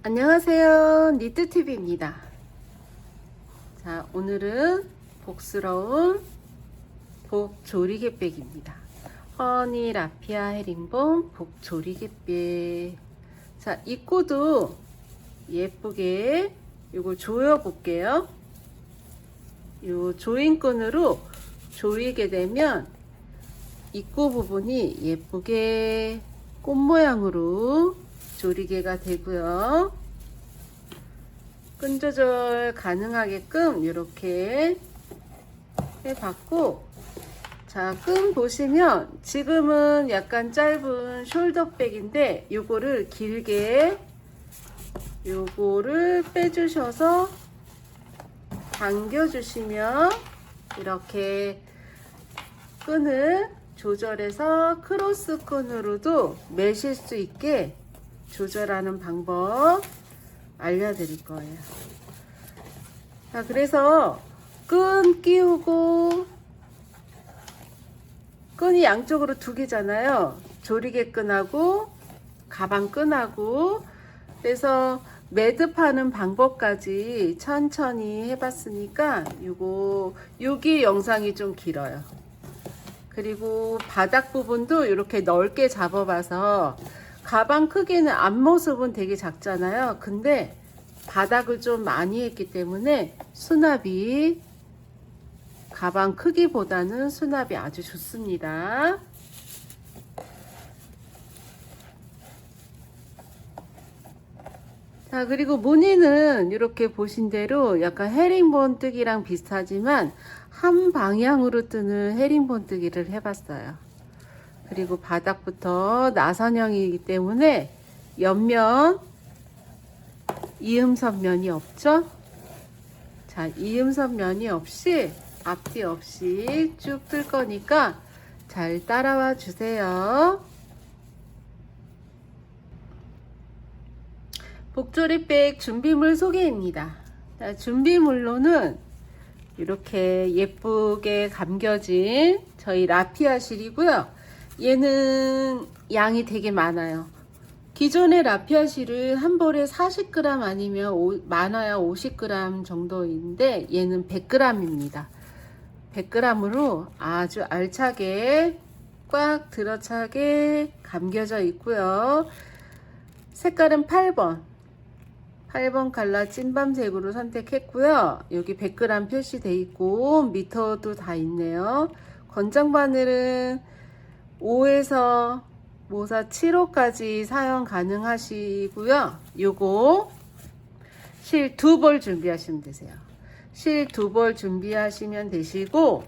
안녕하세요. 니트TV입니다. 자, 오늘은 복스러운 복조리개백입니다. 허니 라피아 헤링본 복조리개백. 자, 입구도 예쁘게 이거 조여 볼게요. 요 조인끈으로 조이게 되면 입구 부분이 예쁘게 꽃 모양으로 조리개가 되고요. 끈 조절 가능하게끔 이렇게 해봤고, 자, 끈 보시면 지금은 약간 짧은 숄더백인데 요거를 길게 요거를 빼주셔서 당겨주시면 이렇게 끈을 조절해서 크로스 끈으로도 매실 수 있게 조절하는 방법 알려드릴 거예요. 자, 그래서 끈 끼우고, 끈이 양쪽으로 두 개잖아요. 조리개 끈하고 가방 끈하고. 그래서 매듭하는 방법까지 천천히 해봤으니까 여기 영상이 좀 길어요. 그리고 바닥 부분도 이렇게 넓게 잡아봐서, 가방 크기는 앞모습은 되게 작잖아요. 근데 바닥을 좀 많이 했기 때문에 수납이, 가방 크기보다는 수납이 아주 좋습니다. 자, 그리고 무늬는 이렇게 보신 대로 약간 헤링본 뜨기랑 비슷하지만 한 방향으로 뜨는 헤링본 뜨기를 해봤어요. 그리고 바닥부터 나선형이기 때문에 옆면 이음선 면이 없죠. 자, 이음선 면이 없이, 앞뒤 없이 쭉 뜰 거니까 잘 따라와 주세요. 복조리백 준비물 소개입니다. 자, 준비물로는 이렇게 예쁘게 감겨진 저희 라피아 실이고요. 얘는 양이 되게 많아요. 기존의 라피아 실은 한 볼에 40g 아니면 많아야 50g 정도인데 얘는 100g입니다. 100g으로 아주 알차게 꽉 들어차게 감겨져 있고요. 색깔은 8번 컬러 찐밤색으로 선택했고요. 여기 100g 표시되어 있고 미터도 다 있네요. 권장 바늘은 5에서 모사 7호까지 사용 가능하시고요. 요거 실 2벌 준비하시면 되세요. 실 2벌 준비하시면 되시고,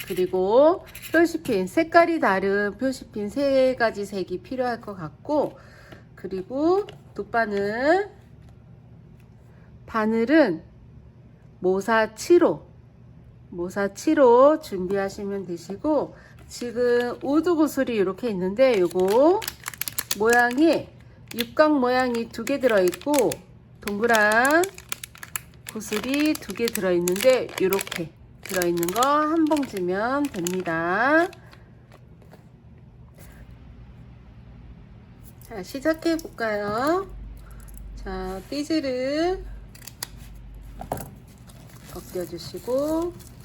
그리고 표시핀, 색깔이 다른 표시핀 3가지 색이 필요할 것 같고, 그리고 돗바늘, 바늘은 모사 7호 준비하시면 되시고, 지금 우드 구슬이 이렇게 있는데 요거 모양이 육각 모양이 2개 들어있고 동그란 구슬이 2개 들어있는데 이렇게 들어있는 거 한 봉지면 됩니다. 자, 시작해 볼까요? 자, 띠지를 벗겨주시고,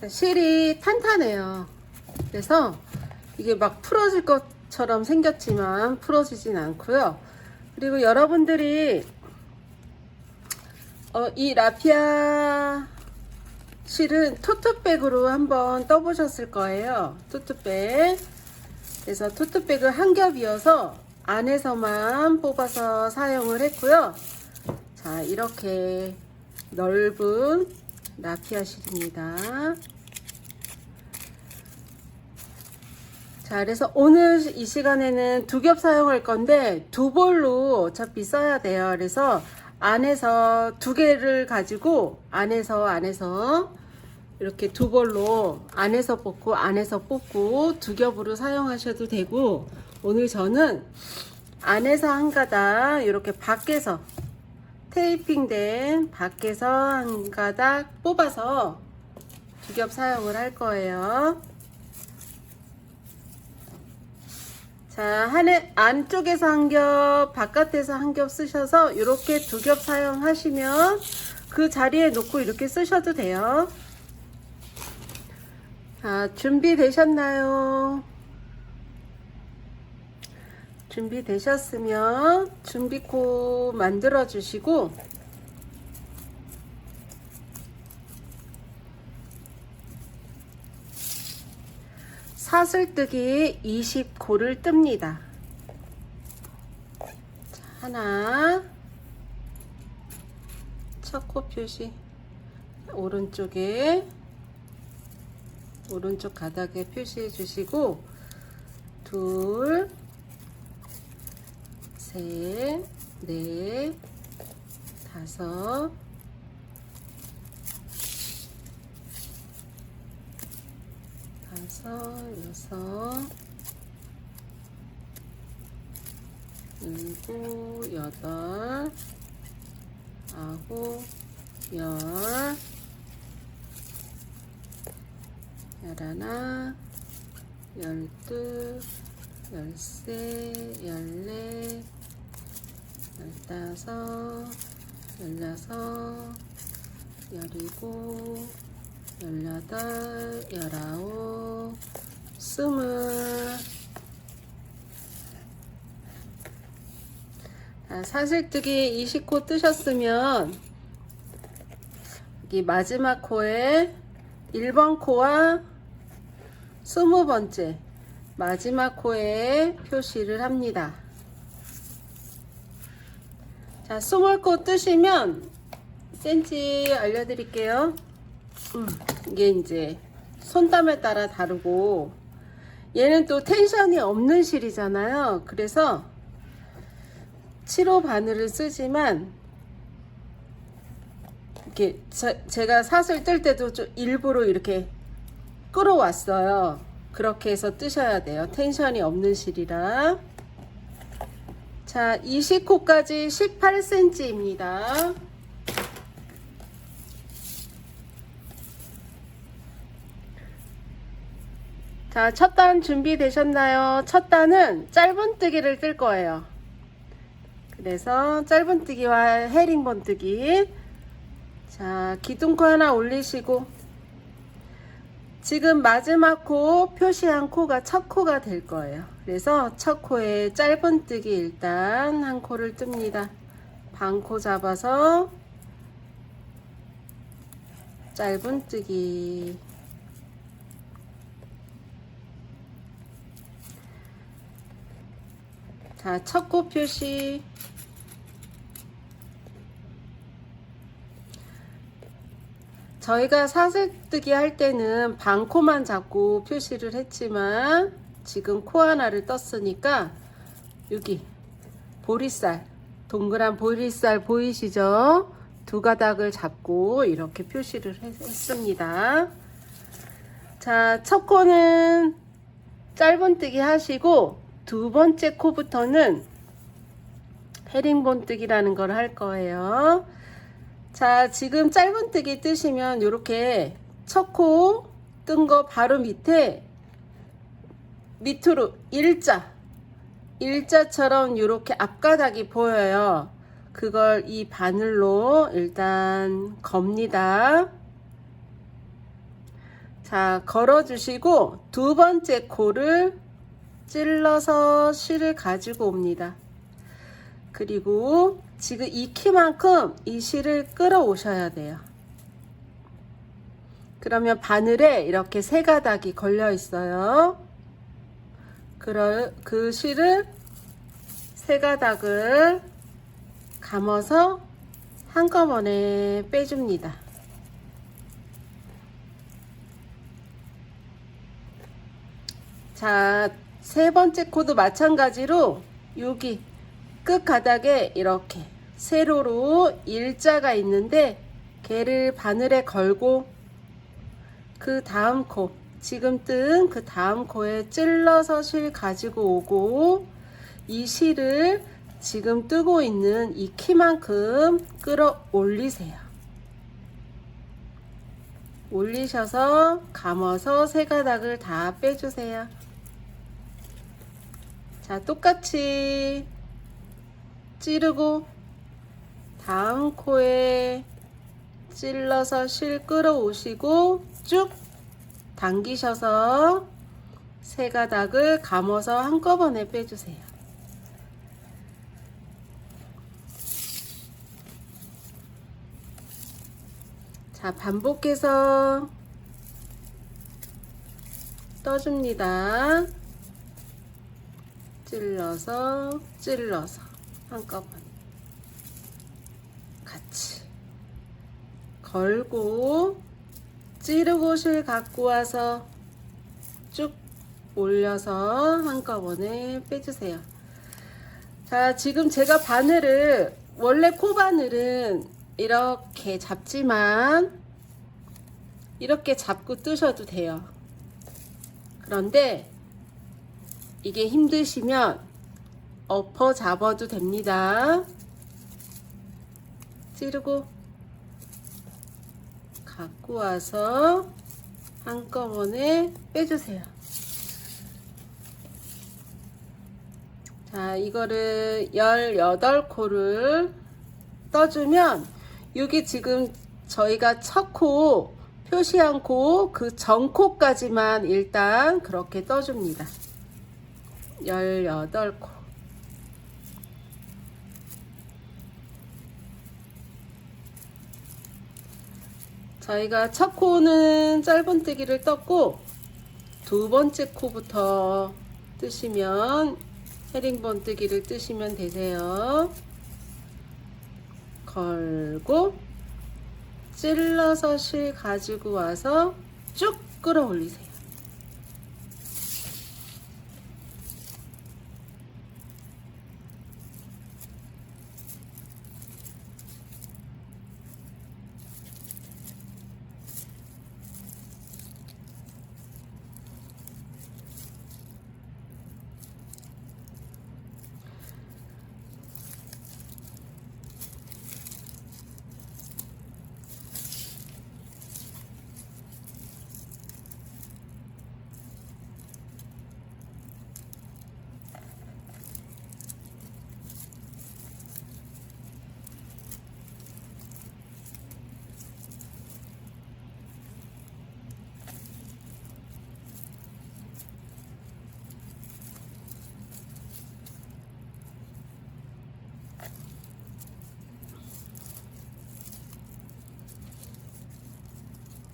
실이 탄탄해요. 그래서 이게 막 풀어질 것처럼 생겼지만 풀어지진 않고요. 그리고 여러분들이 이 라피아 실은 토트백으로 한번 떠보셨을 거예요. 토트백. 그래서 토트백을 한 겹이어서 안에서만 뽑아서 사용을 했고요. 자, 이렇게 넓은 라피아 실입니다. 자, 그래서 오늘 이 시간에는 2겹 사용할 건데 2벌로 어차피 써야 돼요. 그래서 안에서 2개를 가지고 안에서 이렇게 2벌로 안에서 뽑고 2겹으로 사용하셔도 되고, 오늘 저는 안에서 한 가닥, 이렇게 밖에서 테이핑된 밖에서 한 가닥 뽑아서 2겹 사용을 할 거예요. 자, 안쪽에서 한 겹, 바깥에서 한 겹 쓰셔서 이렇게 두 겹 사용하시면 그 자리에 놓고 이렇게 쓰셔도 돼요. 자, 준비되셨나요? 준비되셨으면 준비코 만들어 주시고 사슬뜨기 20코를 뜹니다. 자, 하나, 첫 코 표시 오른쪽에 오른쪽 가닥에 표시해 주시고 둘, 셋, 넷, 다섯, 여섯, 일곱, 여덟, 아홉, 열하나, 열둘, 열세, 열네, 열다섯, 열여섯, 열일곱, 열여덟, 열아홉, 스물. 사슬뜨기 20코 뜨셨으면 여기 마지막 코에 1번 코와 20번째 마지막 코에 표시를 합니다. 자, 20코 뜨시면 센치 알려드릴게요. 이게 이제 손땀에 따라 다르고 얘는 또 텐션이 없는 실이잖아요. 그래서 7호 바늘을 쓰지만 이렇게 제가 사슬 뜰 때도 좀 일부러 이렇게 끌어왔어요. 그렇게 해서 뜨셔야 돼요. 텐션이 없는 실이라. 자, 20코까지 18cm입니다. 자, 첫 단 준비되셨나요? 첫 단은 짧은뜨기를 뜰 거예요. 그래서 짧은뜨기와 헤링본뜨기. 자, 기둥코 하나 올리시고 지금 마지막 코 표시한 코가 첫 코가 될 거예요. 그래서 첫 코에 짧은뜨기 일단 한 코를 뜹니다. 반코 잡아서 짧은뜨기. 자, 첫 코 표시. 저희가 사슬뜨기 할 때는 반코만 잡고 표시를 했지만 지금 코 하나를 떴으니까 여기 보리쌀, 동그란 보리쌀 보이시죠? 두 가닥을 잡고 이렇게 표시를 했습니다. 자, 첫 코는 짧은뜨기 하시고 두 번째 코부터는 헤링본뜨기라는 걸 할 거예요. 자, 지금 짧은뜨기 뜨시면 이렇게 첫 코 뜬 거 바로 밑으로 일자처럼 이렇게 앞가닥이 보여요. 그걸 이 바늘로 일단 겁니다. 자, 걸어주시고 두 번째 코를 찔러서 실을 가지고 옵니다. 그리고 지금 이 키만큼 이 실을 끌어오셔야 돼요. 그러면 바늘에 이렇게 세 가닥이 걸려 있어요. 그 실을 세 가닥을 감아서 한꺼번에 빼줍니다. 자, 세 번째 코도 마찬가지로 여기 끝 가닥에 이렇게 세로로 일자가 있는데 걔를 바늘에 걸고 그 다음 코, 지금 뜬 그 다음 코에 찔러서 실 가지고 오고 이 실을 지금 뜨고 있는 이 키만큼 끌어 올리세요. 올리셔서 감아서 세 가닥을 다 빼주세요. 자, 똑같이 찌르고 다음 코에 찔러서 실 끌어오시고 쭉 당기셔서 세 가닥을 감아서 한꺼번에 빼주세요. 자, 반복해서 떠줍니다. 찔러서 한꺼번에 같이 걸고 찌르고 실 갖고 와서 쭉 올려서 한꺼번에 빼주세요. 자, 지금 제가 바늘을 원래 코 바늘은 이렇게 잡지만 이렇게 잡고 뜨셔도 돼요. 그런데 이게 힘드시면 엎어 잡아도 됩니다. 찌르고 갖고 와서 한꺼번에 빼주세요. 자, 이거를 18코를 떠주면 여기 지금 저희가 첫 코 표시한 코 그 전 코까지만 일단 그렇게 떠줍니다. 18코. 저희가 첫 코는 짧은뜨기를 떴고 두 번째 코부터 뜨시면 헤링번뜨기를 뜨시면 되세요. 걸고 찔러서 실 가지고 와서 쭉 끌어올리세요.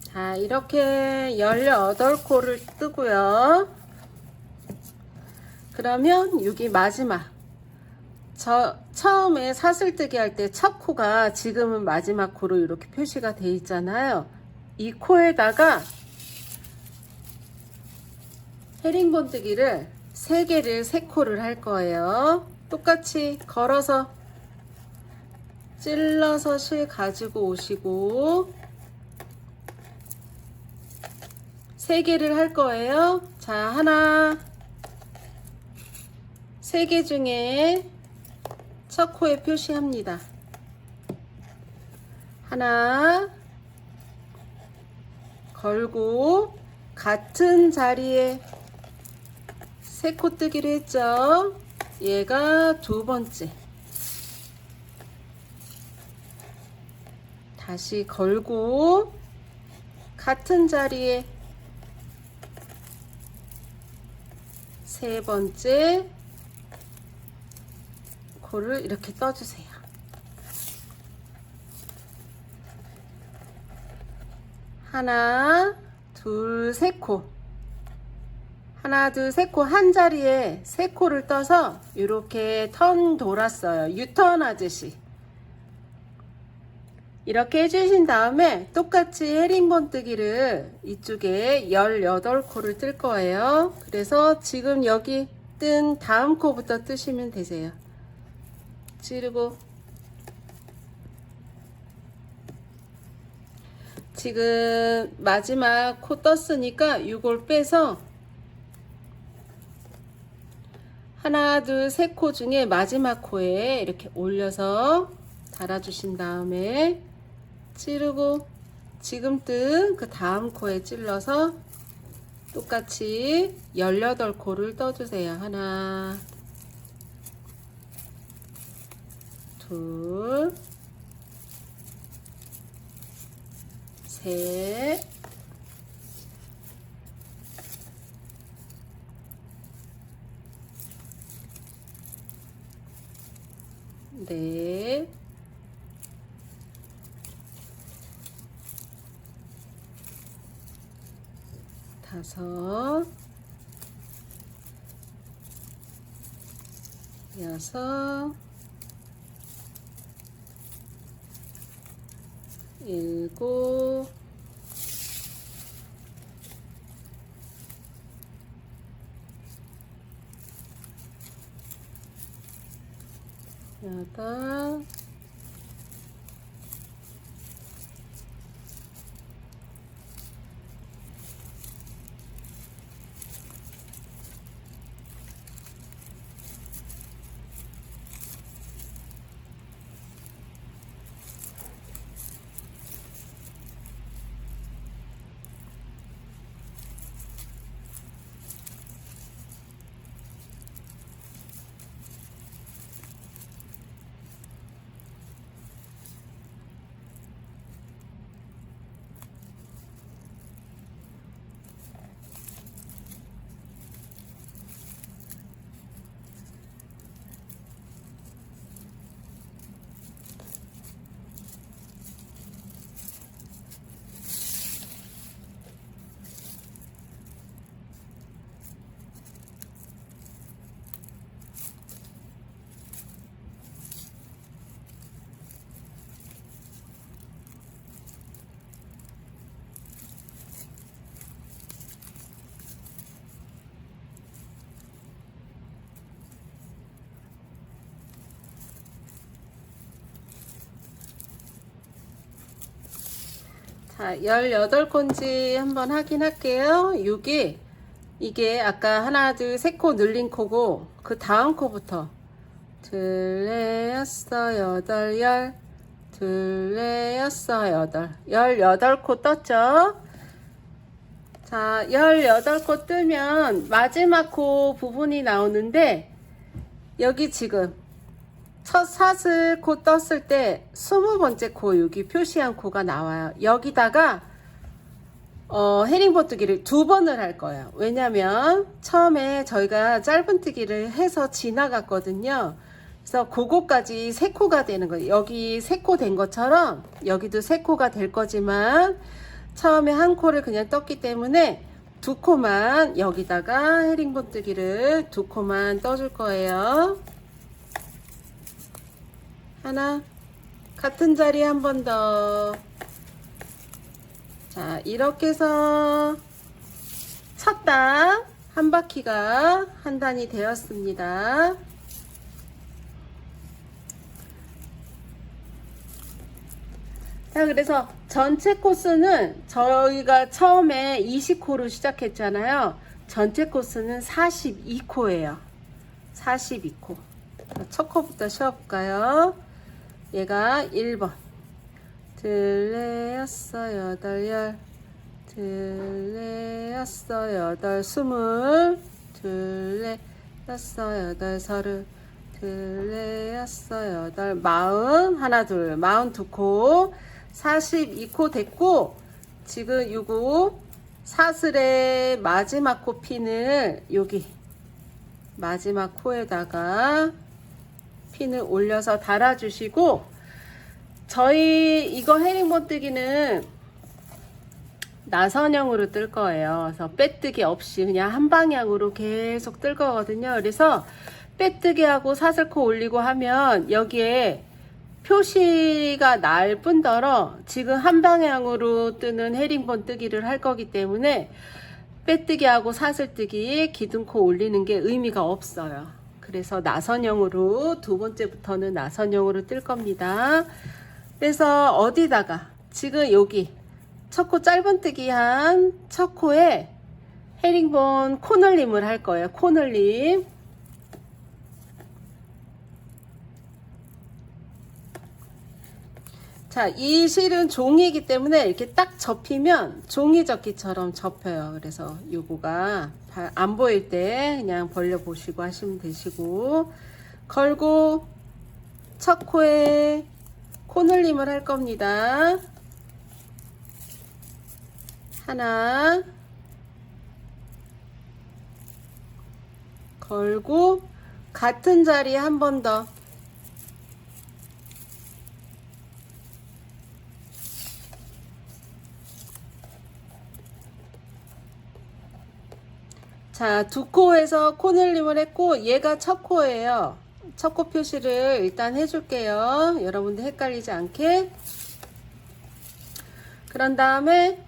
자, 이렇게 18코를 뜨고요. 그러면 여기 마지막 처음에 사슬뜨기 할 때 첫 코가 지금은 마지막 코로 이렇게 표시가 돼 있잖아요. 이 코에다가 헤링본뜨기를 3개를 3코를 할 거예요. 똑같이 걸어서 찔러서 실 가지고 오시고 3개를 할 거예요. 자, 하나 3개 중에 첫 코에 표시합니다. 하나 걸고 같은 자리에 3코 뜨기로 했죠. 얘가 두 번째. 다시 걸고 같은 자리에 세 번째 코를 이렇게 떠주세요. 하나, 둘, 세 코. 하나, 둘, 세 코 한 자리에 3코를 떠서 이렇게 턴 돌았어요. 유턴 하듯이. 이렇게 해주신 다음에 똑같이 헤링본뜨기를 이쪽에 18코를 뜰 거예요. 그래서 지금 여기 뜬 다음 코부터 뜨시면 되세요. 찌르고 지금 마지막 코 떴으니까 이걸 빼서 하나, 둘, 세 코 중에 마지막 코에 이렇게 올려서 달아주신 다음에 찌르고 지금 뜬 그 다음 코에 찔러서 똑같이 18코를 떠주세요. 하나, 둘, 셋, 넷, 다섯, 여섯, 일곱, 여덟, 자, 18코인지 한번 확인할게요. 이게 아까 하나, 둘, 세 코 늘린 코고, 그 다음 코부터 둘, 넷, 여섯, 여덟, 열, 둘, 넷, 여섯, 여덟, 18코 떴죠? 자, 18코 뜨면 마지막 코 부분이 나오는데, 여기 지금 첫 사슬 코 떴을 때 20번째 코, 여기 표시한 코가 나와요. 여기다가 헤링본뜨기를 2번을 할 거예요. 왜냐면 처음에 저희가 짧은뜨기를 해서 지나갔거든요. 그래서 그거까지 3코가 되는 거예요. 여기 3코 된 것처럼 여기도 3코가 될 거지만 처음에 한 코를 그냥 떴기 때문에 2코만, 여기다가 헤링본뜨기를 2코만 떠줄 거예요. 하나, 같은 자리 한 번 더. 자, 이렇게 해서 첫 단 한 바퀴가 한 단이 되었습니다. 자, 그래서 전체 코스는 저희가 처음에 20코로 시작했잖아요. 전체 코스는 42코예요. 42코. 첫 코부터 쉬어볼까요? 얘가 1번. 둘, 넷, 여섯, 여덟, 열. 둘, 넷, 여섯, 여덟, 20. 둘, 넷, 여섯, 여덟, 30. 둘, 넷, 여섯, 여덟, 40. 하나, 둘, 42코. 42코 됐고, 지금 요거 사슬의 마지막 코 핀을 여기 마지막 코에다가 핀을 올려서 달아주시고, 저희 이거 헤링본뜨기는 나선형으로 뜰 거예요. 그래서 빼뜨기 없이 그냥 한 방향으로 계속 뜰 거거든요. 그래서 빼뜨기 하고 사슬코 올리고 하면 여기에 표시가 날 뿐더러 지금 한 방향으로 뜨는 헤링본뜨기를 할 거기 때문에 빼뜨기 하고 사슬뜨기, 기둥코 올리는 게 의미가 없어요. 그래서 나선형으로, 두 번째부터는 나선형으로 뜰 겁니다. 그래서 어디다가 지금 여기 첫 코 짧은뜨기 한 첫 코에 헤링본 코늘림을 할 거예요. 코늘림. 자, 이 실은 종이기 때문에 이렇게 딱 접히면 종이접기처럼 접혀요. 그래서 요거가 안 보일 때 그냥 벌려 보시고 하시면 되시고, 걸고 첫 코에 코늘림을 할 겁니다. 하나 걸고 같은 자리에 한 번 더. 자, 두 코에서 코늘림을 했고 얘가 첫 코예요. 첫 코 표시를 일단 해줄게요. 여러분들 헷갈리지 않게. 그런 다음에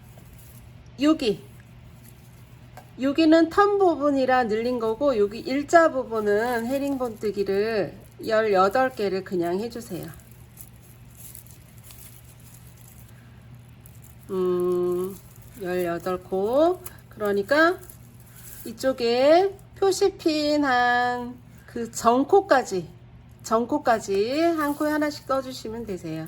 여기는 텀 부분이라 늘린 거고 여기 일자 부분은 헤링본뜨기를 18개를 그냥 해주세요. 18코. 그러니까 이쪽에 표시핀 한 그 전코까지 한 코에 하나씩 떠주시면 되세요.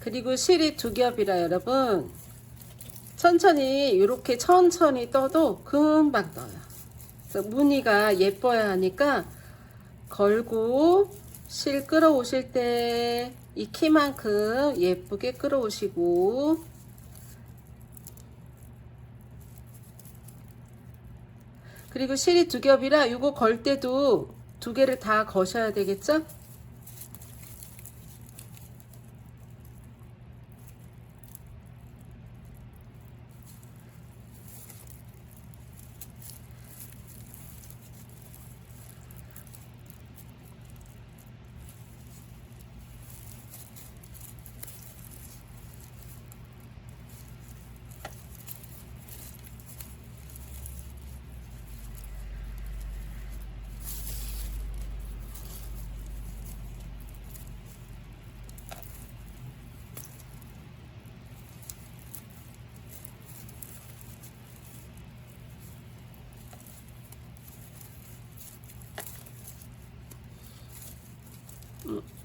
그리고 실이 두 겹이라 여러분 천천히 이렇게 천천히 떠도 금방 떠요. 그래서 무늬가 예뻐야 하니까 걸고 실 끌어오실 때 이 키만큼 예쁘게 끌어오시고 그리고 실이 두 겹이라 이거 걸 때도 두 개를 다 거셔야 되겠죠?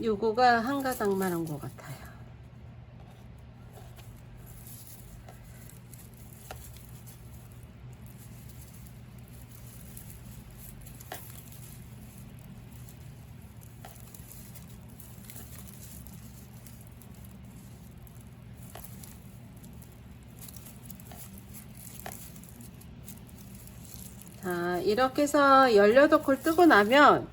요거가 한 가닥만 한 것 같아요. 자, 이렇게 해서 18콜 뜨고 나면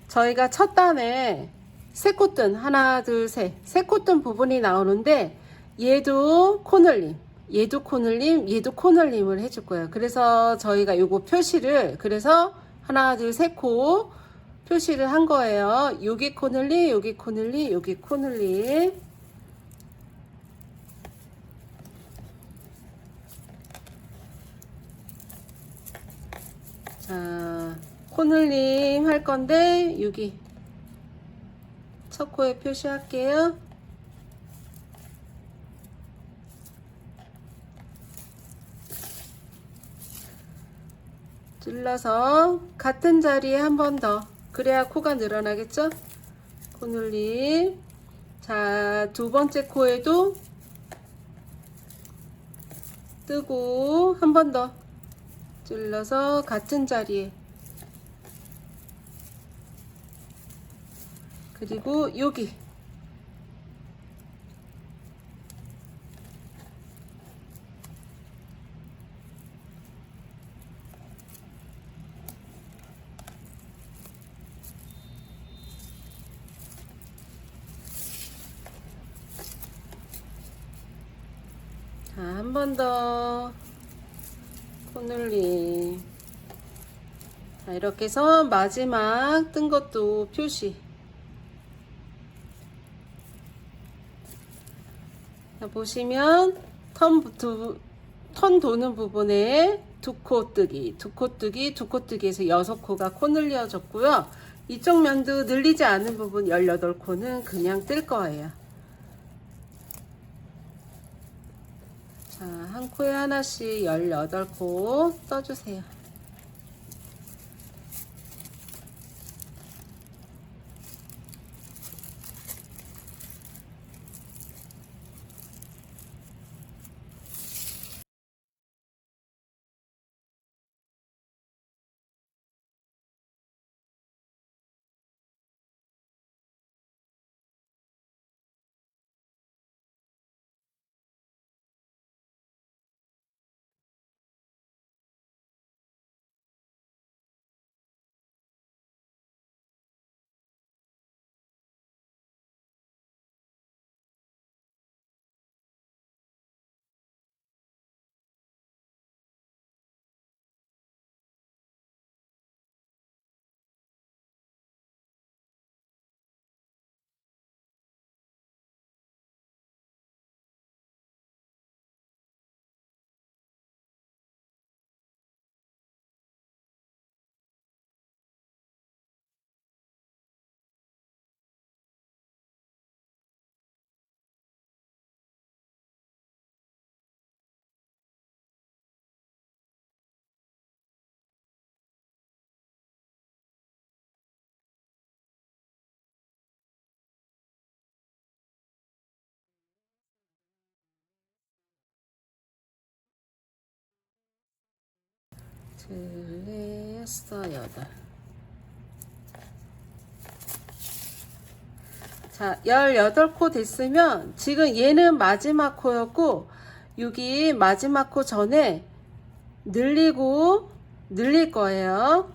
저희가 첫 단에 세 코뜬 하나 둘 셋 세 코뜬 부분이 나오는데 얘도 코늘림 얘도 코늘림 얘도 코늘림을 해줄 거예요. 그래서 저희가 요거 표시를 그래서 하나 둘 셋 코 표시를 한 거예요. 여기 코늘림 여기 코늘림 여기 코늘림. 자, 코늘림 할 건데 여기 첫 코에 표시할게요. 찔러서 같은 자리에 한 번 더. 그래야 코가 늘어나겠죠? 코늘림. 자, 두 번째 코에도 뜨고 한 번 더 찔러서 같은 자리에. 그리고 여기 자, 한 번 더 코늘림. 자, 이렇게 해서 마지막 뜬 것도 표시. 자, 보시면 턴 도는 부분에 두 코 뜨기, 두 코 뜨기, 두 코 뜨기에서 6코가 코 늘려졌고요. 이쪽 면도 늘리지 않은 부분 18코는 그냥 뜰 거예요. 자, 한 코에 하나씩 18코 떠주세요. 둘레였어 8. 자, 18코 됐으면 지금 얘는 마지막 코였고 여기 마지막 코 전에 늘릴 거예요.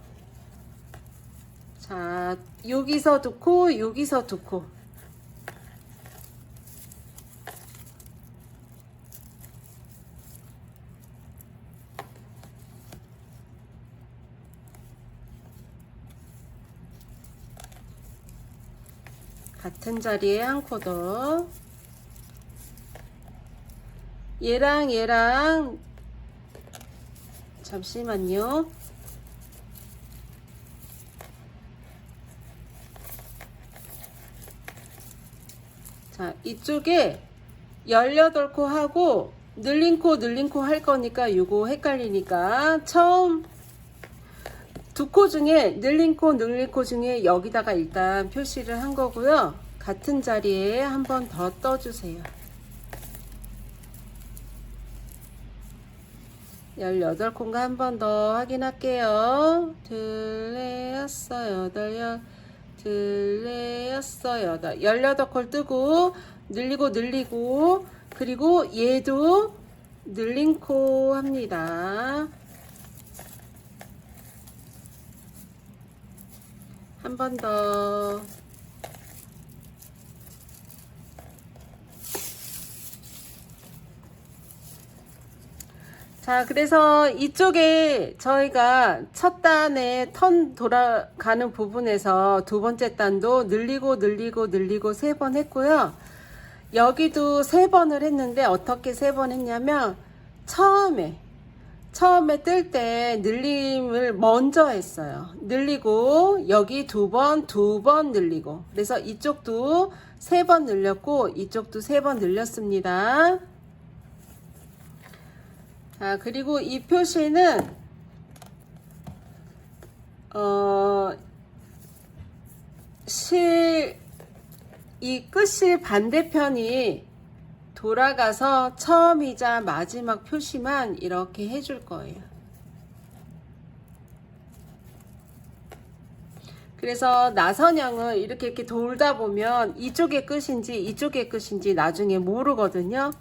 자, 여기서 2코, 여기서 2코. 같은 자리에 한 코 더. 얘랑 잠시만요. 자, 이쪽에 18코 하고 늘린 코 할 거니까 요거 헷갈리니까 처음 2코 중에 늘린 코 중에 여기다가 일단 표시를 한 거고요. 같은 자리에 한 번 더 떠주세요. 18코인가 한 번 더 확인할게요. 둘레였어 8, 둘레였어 8. 18콜 뜨고 늘리고 그리고 얘도 늘린 코 합니다. 한 번 더. 자, 그래서 이쪽에 저희가 첫 단에 턴 돌아가는 부분에서 두 번째 단도 늘리고 3번 했고요. 여기도 3번을 했는데 어떻게 3번 했냐면 처음에 뜰 때 늘림을 먼저 했어요. 늘리고 여기 2번 늘리고, 그래서 이쪽도 3번 늘렸고 이쪽도 3번 늘렸습니다. 자, 그리고 이 표시는 이 끝이 반대편이 돌아가서 처음이자 마지막 표시만 이렇게 해줄 거예요. 그래서 나선형을 이렇게 돌다 보면 이쪽의 끝인지 이쪽의 끝인지 나중에 모르거든요.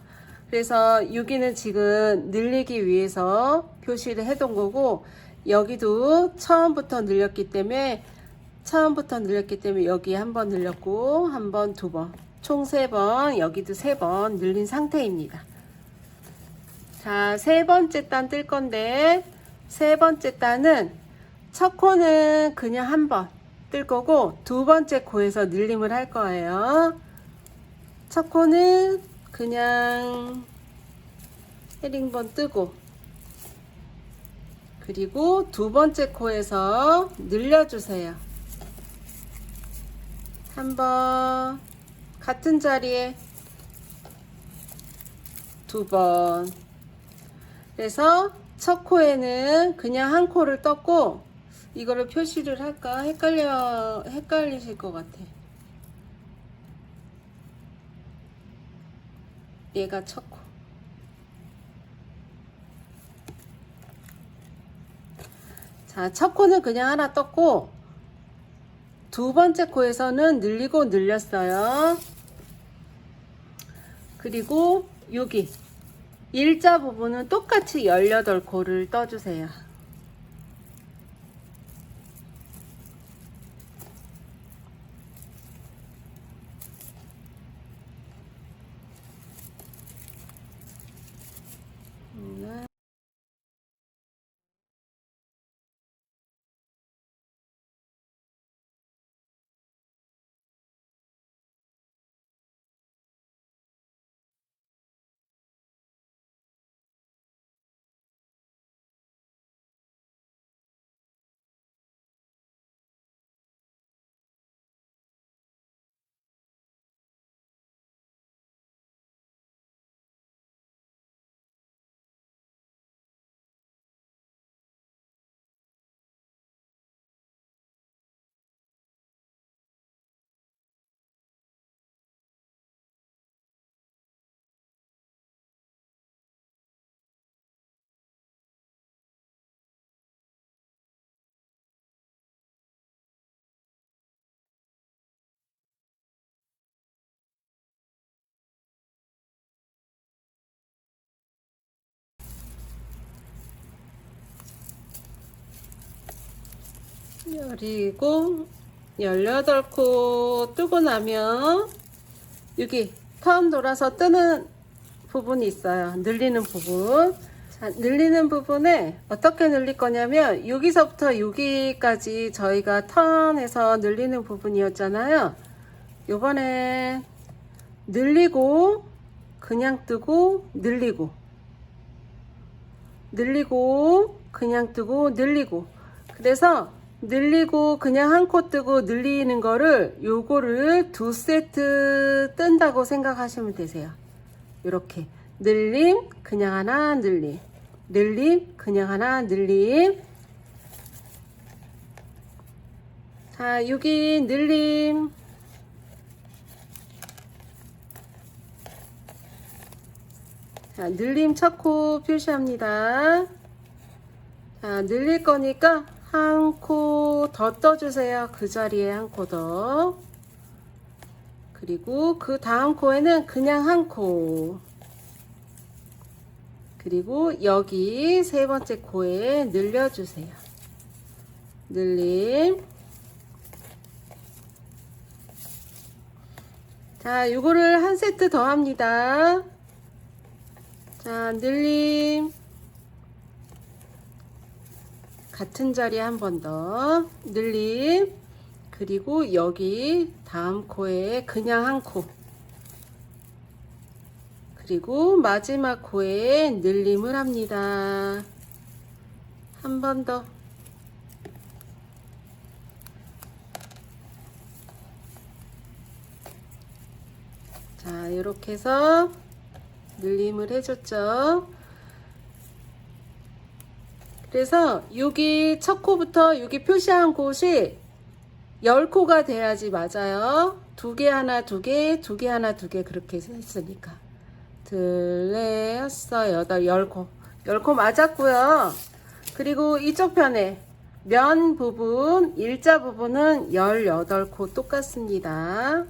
그래서 여기는 지금 늘리기 위해서 표시를 해둔 거고, 여기도 처음부터 늘렸기 때문에 여기 한 번 늘렸고 한 번, 2번, 총 3번, 여기도 3번 늘린 상태입니다. 자, 3번째 단 뜰 건데 3번째 단은 첫 코는 그냥 한 번 뜰 거고 2번째 코에서 늘림을 할 거예요. 첫 코는 그냥 헤링본 뜨고 그리고 두 번째 코에서 늘려주세요. 한번 같은 자리에 두 번. 그래서 첫 코에는 그냥 한 코를 떴고, 이거를 표시를 할까? 헷갈리실 것 같아. 얘가 첫 코. 자, 첫 코는 그냥 하나 떴고, 두 번째 코에서는 늘리고 늘렸어요. 그리고 여기 일자 부분은 똑같이 18코를 떠주세요. 그리고 18코 뜨고 나면 여기 턴 돌아서 뜨는 부분이 있어요. 늘리는 부분. 자, 늘리는 부분에 어떻게 늘릴 거냐면 여기서부터 여기까지 저희가 턴에서 늘리는 부분이었잖아요. 요번에 늘리고 그냥 뜨고 늘리고 그냥 뜨고 늘리고, 그래서 늘리고 그냥 한 코 뜨고 늘리는 거를 요거를 두 세트 뜬다고 생각하시면 되세요. 이렇게 늘림 그냥 하나 늘림, 늘림 그냥 하나 늘림. 자, 여기 늘림. 자, 늘림 첫 코 표시합니다. 자, 늘릴 거니까 한 코 더 떠주세요. 그 자리에 한 코 더. 그리고 그 다음 코에는 그냥 한 코. 그리고 여기 세 번째 코에 늘려주세요. 늘림. 자, 요거를 한 세트 더 합니다. 자, 늘림. 같은 자리에 한 번 더. 늘림. 그리고 여기 다음 코에 그냥 한 코. 그리고 마지막 코에 늘림을 합니다. 한 번 더. 자, 이렇게 해서 늘림을 해줬죠. 그래서 여기 첫 코부터 여기 표시한 곳이 10코가 돼야지 맞아요. 두 개 하나 두 개, 두 개 하나 두 개 그렇게 했으니까. 둘, 넷, 여섯, 여덟, 10코. 10코 맞았고요. 그리고 이쪽 편에 면 부분, 일자 부분은 18코 똑같습니다.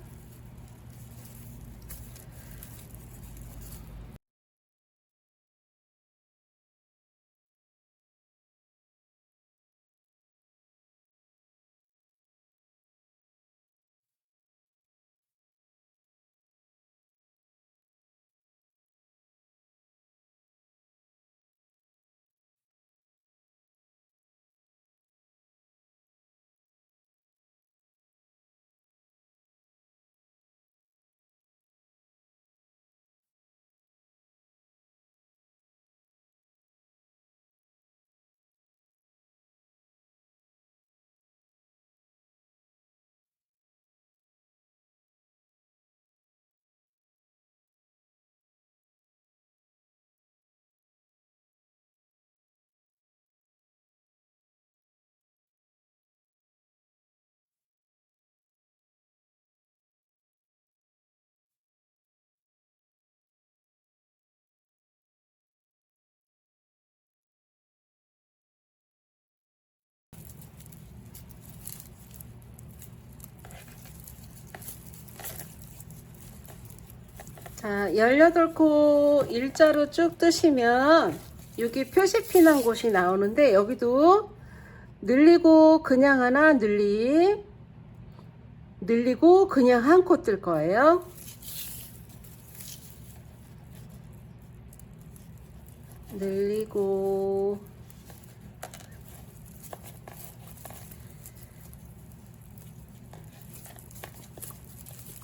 자, 18코 일자로 쭉 뜨시면 여기 표시핀 한 곳이 나오는데 여기도 늘리고 그냥 하나 늘림, 늘리고 그냥 한 코 뜰 거예요. 늘리고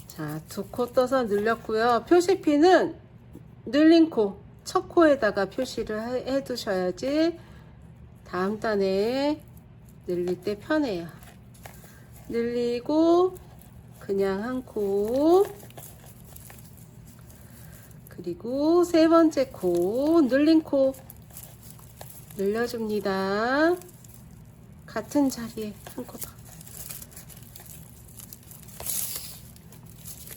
자, 2코 떠서 늘렸고요. 표시핀은 늘린 코, 첫 코에다가 표시를 해 두셔야지 다음 단에 늘릴 때 편해요. 늘리고 그냥 한 코, 그리고 세 번째 코, 늘린 코 늘려줍니다. 같은 자리에 한 코 더.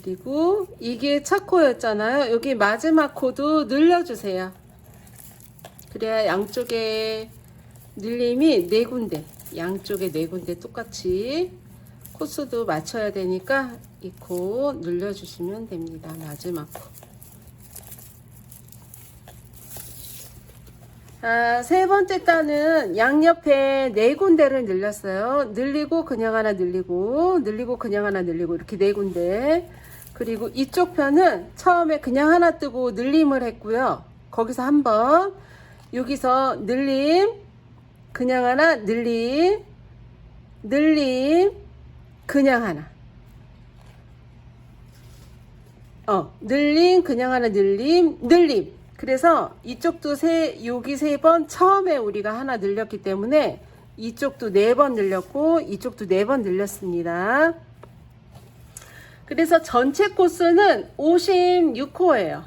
그리고 이게 첫 코였잖아요. 여기 마지막 코도 늘려주세요. 그래야 양쪽에 늘림이 4군데, 양쪽에 4군데 똑같이 코수도 맞춰야 되니까 이 코 늘려주시면 됩니다. 마지막 코. 자, 세 번째 단은 양옆에 4군데를 늘렸어요. 늘리고 그냥 하나 늘리고, 늘리고 그냥 하나 늘리고, 이렇게 4군데. 그리고 이쪽 편은 처음에 그냥 하나 뜨고 늘림을 했고요. 거기서 한번 여기서 늘림, 그냥 하나 늘림, 늘림, 그냥 하나. 늘림, 그냥 하나 늘림, 늘림. 그래서 이쪽도 여기 3번 처음에 우리가 하나 늘렸기 때문에 이쪽도 4번 늘렸고 이쪽도 4번 늘렸습니다. 그래서 전체 코스는 56코예요.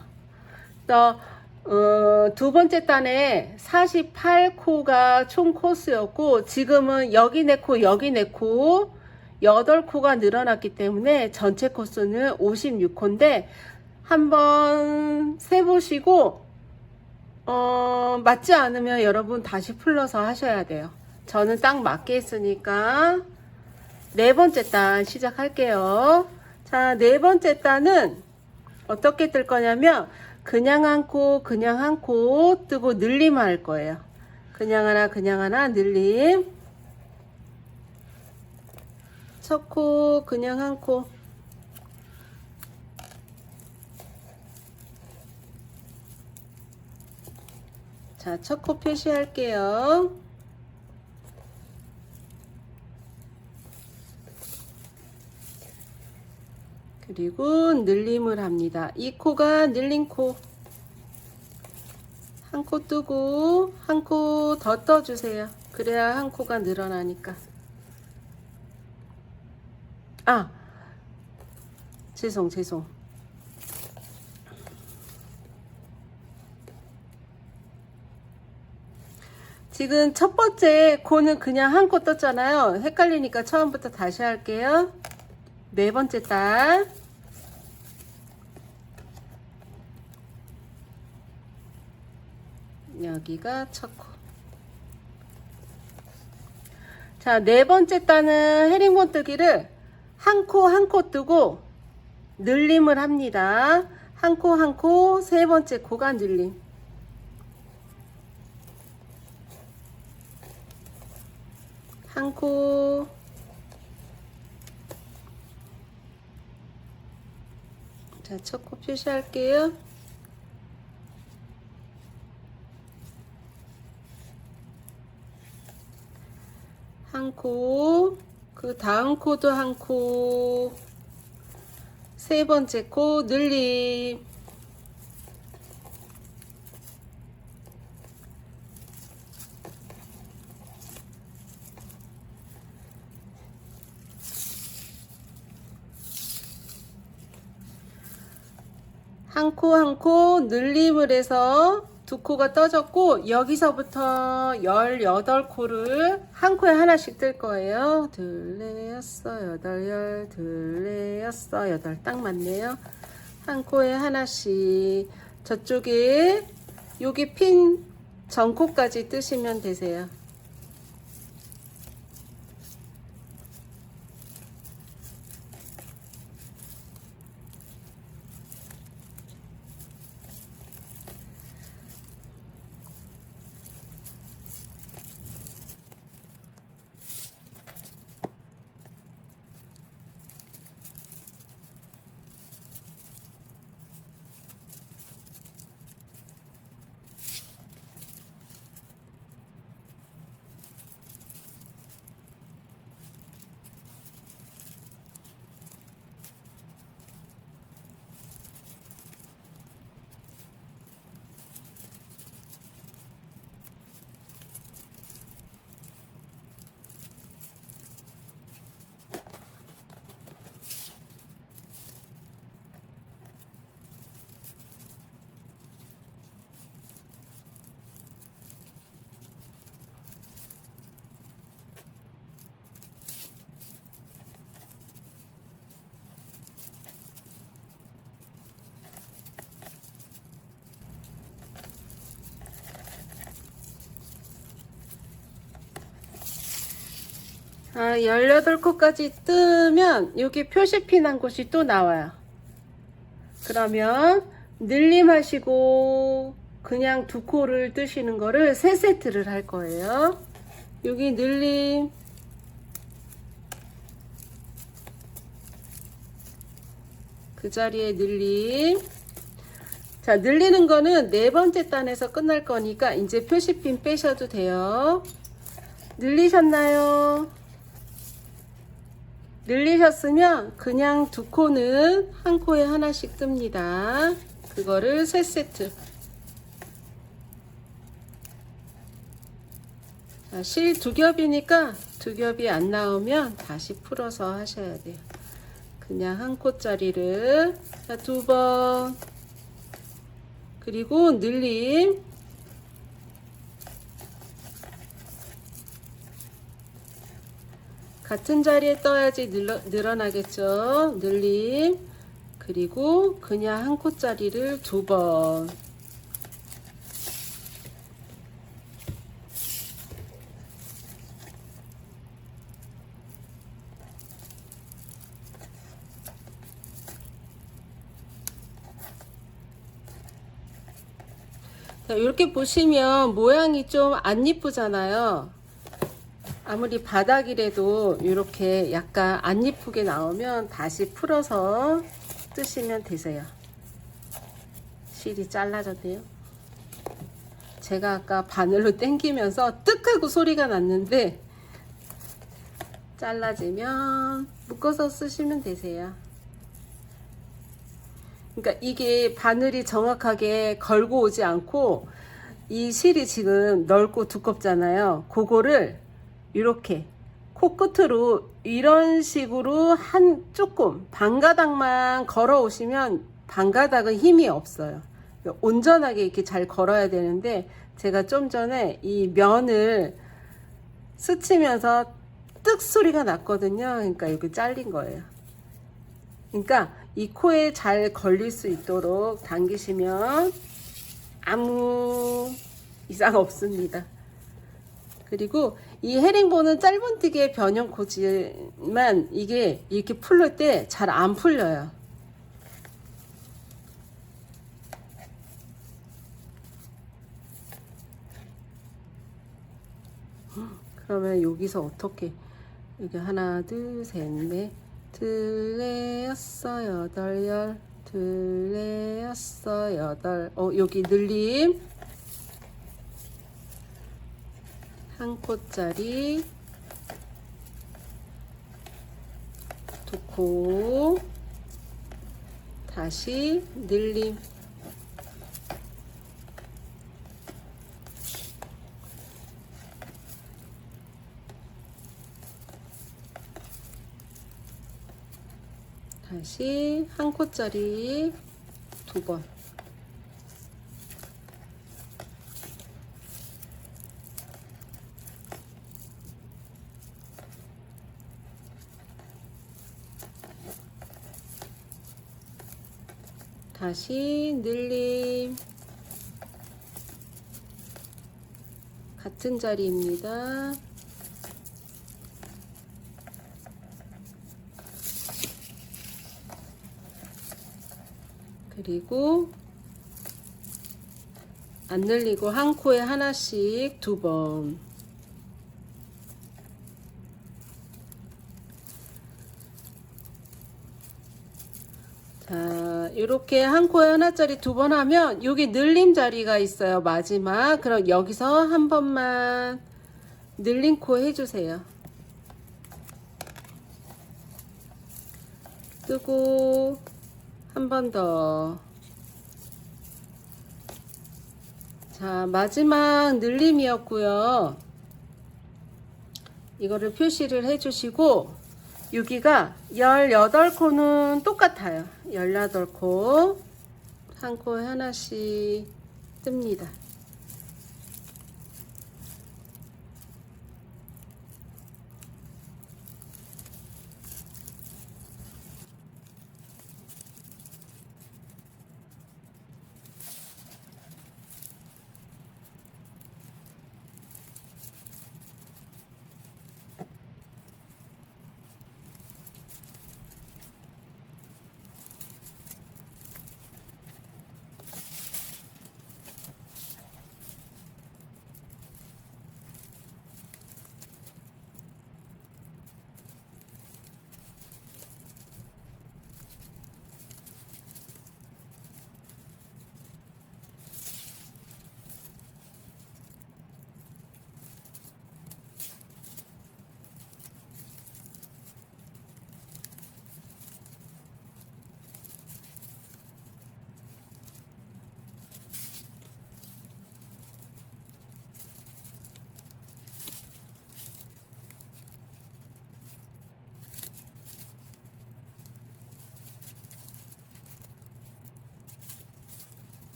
두 번째 단에 48코가 총 코스였고 지금은 여기 4코 여기 4코 8코가 늘어났기 때문에 전체 코스는 56코인데 한번 세보시고 맞지 않으면 여러분 다시 풀러서 하셔야 돼요. 저는 딱 맞게 했으니까 4번째 단 시작할게요. 자, 4번째 단은 어떻게 뜰 거냐면 그냥 한 코, 그냥 한 코 뜨고 늘림 할 거예요. 그냥 하나 늘림. 첫 코, 그냥 한 코. 자, 첫 코 표시할게요. 그리고 늘림을 합니다. 이 코가 늘린 코. 한 코 뜨고 한 코 더 떠주세요. 그래야 한 코가 늘어나니까. 죄송. 지금 첫 번째 코는 그냥 한 코 떴잖아요. 헷갈리니까 처음부터 다시 할게요. 4번째 단. 여기가 첫 코. 자, 4번째 단은 헤링본 뜨기를 한 코 뜨고 늘림을 합니다. 한 코, 세 번째 코가 늘림. 한 코, 자, 첫 코 표시할게요. 한 코, 그 다음 코도 한 코, 세 번째 코 늘림. 한 코 늘림을 해서 2코가 떠졌고 여기서부터 18코를 한 코에 하나씩 뜰 거예요. 둘, 넷, 여섯, 여덟, 열, 둘, 넷, 여섯, 여덟. 딱 맞네요. 한 코에 하나씩. 저쪽에 여기 핀 전코까지 뜨시면 되세요. 18코까지 뜨면 여기 표시피 난 곳이 또 나와요. 그러면 늘림하시고 그냥 2코를 뜨시는 거를 3세트를 할 거예요. 여기 늘림, 그 자리에 늘림. 자, 늘리는 거는 4번째 단에서 끝날 거니까 이제 표시핀 빼셔도 돼요. 늘리셨나요? 늘리셨으면 그냥 2코는 한 코에 하나씩 뜹니다. 그거를 3세트. 실 2겹이니까 2겹이 안 나오면 다시 풀어서 하셔야 돼요. 그냥 한 코짜리를 2번, 그리고 늘림, 같은 자리에 떠야지 늘어나겠죠. 늘림, 그리고 그냥 한 코짜리를 2번. 자, 이렇게 보시면 모양이 좀 안 이쁘잖아요. 아무리 바닥이라도 이렇게 약간 안 이쁘게 나오면 다시 풀어서 뜨시면 되세요. 실이 잘라졌네요. 제가 아까 바늘로 당기면서 뜩 하고 소리가 났는데 잘라지면 묶어서 쓰시면 되세요. 그러니까 이게 바늘이 정확하게 걸고 오지 않고 이 실이 지금 넓고 두껍잖아요. 그거를 이렇게 코끝으로 이런 식으로 조금 반가닥만 걸어 오시면 반가닥은 힘이 없어요. 온전하게 이렇게 잘 걸어야 되는데 제가 좀 전에 이 면을 스치면서 뜩 소리가 났거든요. 그러니까 이렇게 잘린 거예요. 그러니까 이 코에 잘 걸릴 수 있도록 당기시면 아무 이상 없습니다. 그리고 이 헤링본은 짧은뜨기의 변형 코지만 이게 이렇게 풀릴 때 잘 안 풀려요. 그러면 여기서 어떻게 이게 하나 둘 셋 넷 둘레 여섯 여덟 열 둘레 여섯 여덟 여기 늘림 한 코짜리 2코 다시 늘림 다시 한 코짜리 2번 다시 늘림 같은 자리입니다. 그리고 안 늘리고 한 코에 하나씩 2번 자 이렇게 한 코에 하나짜리 2번 하면 여기 늘림 자리가 있어요. 마지막 그럼 여기서 한 번만 늘린 코 해주세요. 뜨고 한 번 더. 자, 마지막 늘림이었고요. 이거를 표시를 해주시고 여기가 18코는 똑같아요. 18코 한 코에 하나씩 뜹니다.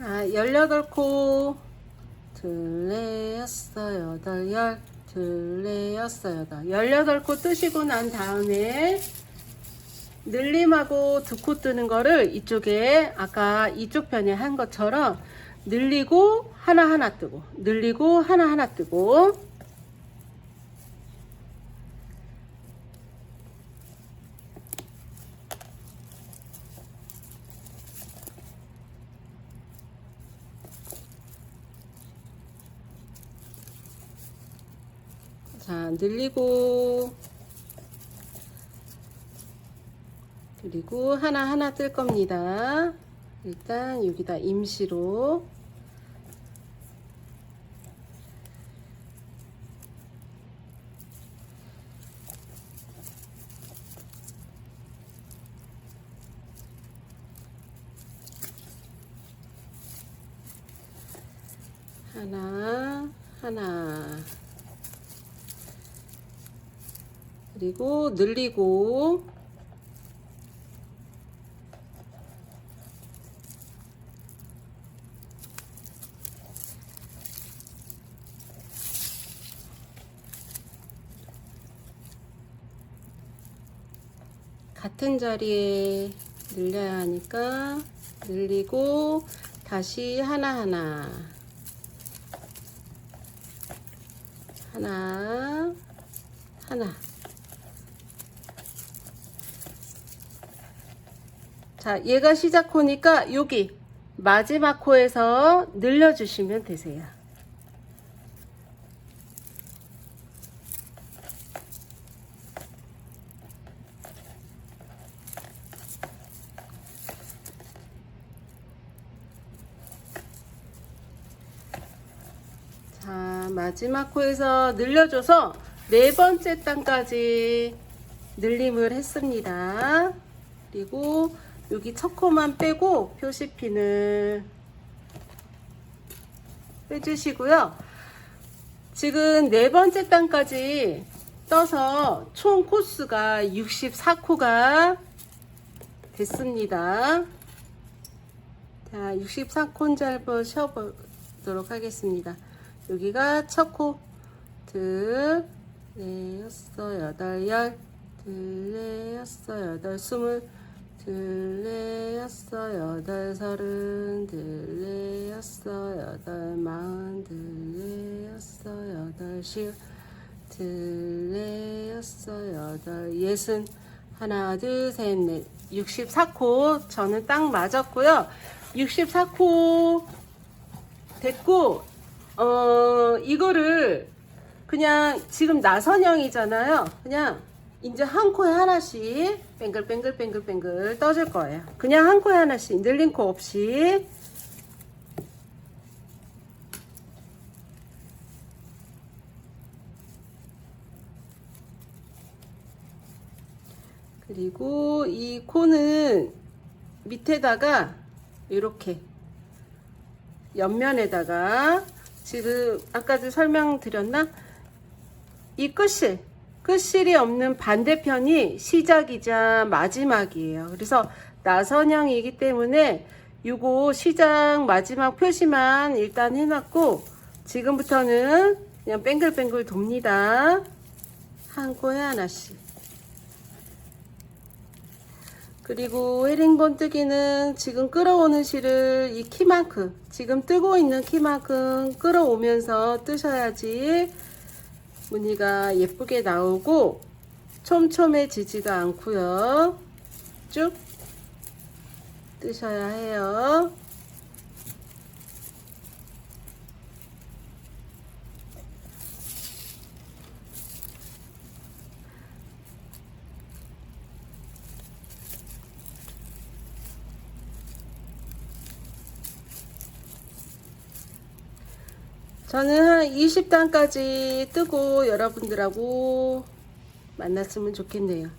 18코, 둘레, 여섯, 여덟, 열, 둘레, 여섯, 여덟. 18코 뜨시고 난 다음에 늘림하고 2코 뜨는 거를 이쪽에 아까 이쪽 편에 한 것처럼 늘리고 하나하나 뜨고, 늘리고 하나하나 뜨고. 자, 늘리고, 그리고 하나하나 뜰 겁니다. 일단 여기다 임시로 하나, 하나, 그리고 늘리고, 같은 자리에 늘려야 하니까 늘리고 다시 하나하나, 하나, 하나. 자, 얘가 시작 코니까 여기 마지막 코에서 늘려주시면 되세요. 자, 마지막 코에서 늘려줘서 4번째 단까지 늘림을 했습니다. 그리고 여기 첫 코만 빼고 표시핀을 빼주시고요. 지금 4번째 단까지 떠서 총 코수가 64코가 됐습니다. 자, 64코 짧은 쉬어보도록 하겠습니다. 여기가 첫 코, 둘, 넷, 여섯, 여덟, 열, 둘, 넷, 여섯, 여덟, 스물, 둘, 넷, 여섯, 여덟, 서른, 둘, 넷, 여섯, 여덟, 마흔, 둘, 넷, 여섯, 여덟, 십, 둘, 넷, 여섯, 여덟, 예순, 하나, 둘, 셋, 넷, 64코 저는 딱 맞았고요. 64코 됐고, 이거를 그냥 지금 나선형이잖아요. 그냥 이제 한 코에 하나씩 뱅글뱅글 떠줄 거예요. 그냥 한 코에 하나씩 늘린 코 없이. 그리고 이 코는 밑에다가 이렇게 옆면에다가 지금 아까도 설명드렸나? 이 끝실이 없는 반대편이 시작이자 마지막이에요. 그래서 나선형이기 때문에 요거 시작 마지막 표시만 일단 해놨고, 지금부터는 그냥 뱅글뱅글 돕니다. 한 코에 하나씩. 그리고 헤링본뜨기는 지금 끌어오는 실을 이 키만큼, 지금 뜨고 있는 키만큼 끌어오면서 뜨셔야지 무늬가 예쁘게 나오고 촘촘해지지가 않고요. 쭉 뜨셔야 해요. 저는 한 20단까지 뜨고 여러분들하고 만났으면 좋겠네요.